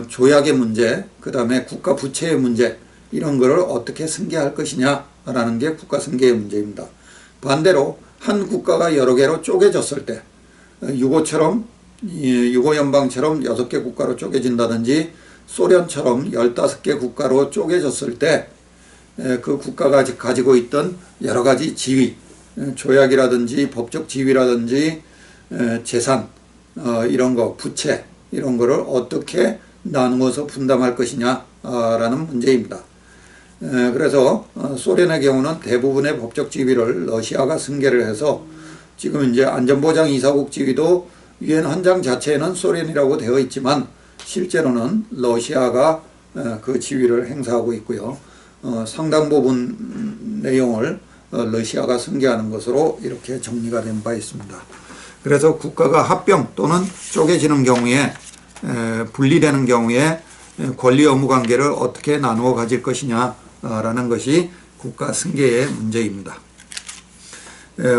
조약의 문제, 그 다음에 국가 부채의 문제, 이런 거를 어떻게 승계할 것이냐라는 게 국가 승계의 문제입니다. 반대로 한 국가가 여러 개로 쪼개졌을 때, 유고처럼, 유고 연방처럼 6개 국가로 쪼개진다든지 소련처럼 15개 국가로 쪼개졌을 때 그 국가가 가지고 있던 여러 가지 지위, 조약이라든지 법적 지위라든지 재산, 이런 거, 부채, 이런 거를 어떻게 나누어서 분담할 것이냐라는 문제입니다. 그래서 소련의 경우는 대부분의 법적 지위를 러시아가 승계를 해서 지금 이제 안전보장 이사국 지위도 유엔 헌장 자체에는 소련이라고 되어 있지만 실제로는 러시아가 그 지위를 행사하고 있고요. 상당 부분 내용을 러시아가 승계하는 것으로 이렇게 정리가 된 바 있습니다. 그래서 국가가 합병 또는 쪼개지는 경우에, 분리되는 경우에 권리 의무 관계를 어떻게 나누어 가질 것이냐라는 것이 국가 승계의 문제입니다.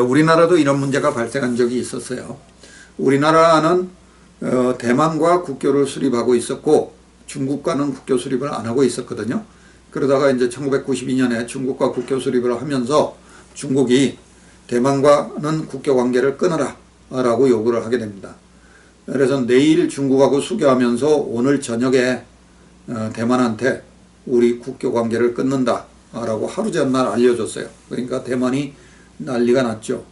우리나라도 이런 문제가 발생한 적이 있었어요. 우리나라는 대만과 국교를 수립하고 있었고 중국과는 국교 수립을 안 하고 있었거든요. 그러다가 이제 1992년에 중국과 국교 수립을 하면서 중국이 대만과는 국교 관계를 끊어라 라고 요구를 하게 됩니다. 그래서 내일 중국하고 수교하면서 오늘 저녁에 대만한테 우리 국교 관계를 끊는다 라고 하루 전날 알려줬어요. 그러니까 대만이 난리가 났죠.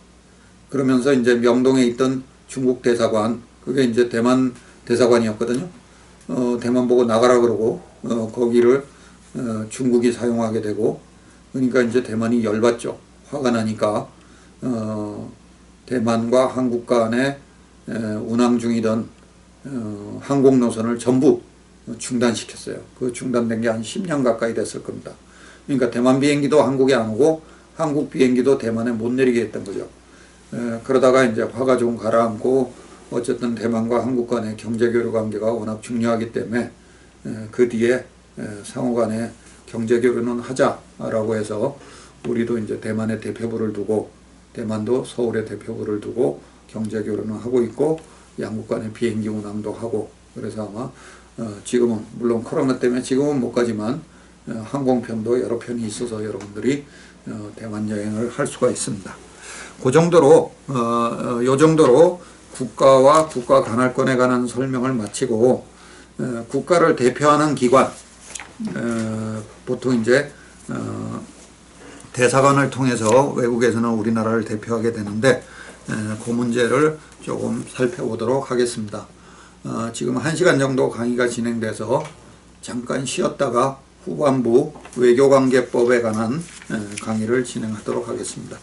그러면서 이제 명동에 있던 중국 대사관, 그게 이제 대만 대사관이었거든요. 대만 보고 나가라 그러고 거기를 중국이 사용하게 되고, 그러니까 이제 대만이 열받죠. 화가 나니까 대만과 한국 간에 운항 중이던 항공 노선을 전부 중단시켰어요. 그 중단된 게 한 10년 가까이 됐을 겁니다. 그러니까 대만 비행기도 한국에 안 오고 한국 비행기도 대만에 못 내리게 했던 거죠. 그러다가 이제 화가 좀 가라앉고 어쨌든 대만과 한국 간의 경제교류 관계가 워낙 중요하기 때문에 그 뒤에 상호 간에 경제교류는 하자라고 해서 우리도 이제 대만에 대표부를 두고 대만도 서울에 대표부를 두고 경제교류는 하고 있고 양국 간의 비행기 운항도 하고, 그래서 아마 지금은 물론 코로나 때문에 지금은 못 가지만 항공편도 여러 편이 있어서 여러분들이 대만 여행을 할 수가 있습니다. 그 정도로 요 정도로 국가와 국가 관할권에 관한 설명을 마치고, 국가를 대표하는 기관, 보통 이제 대사관을 통해서 외국에서는 우리나라를 대표하게 되는데 그 문제를 조금 살펴보도록 하겠습니다. 지금 1시간 정도 강의가 진행돼서 잠깐 쉬었다가 후반부 외교관계법에 관한 강의를 진행하도록 하겠습니다.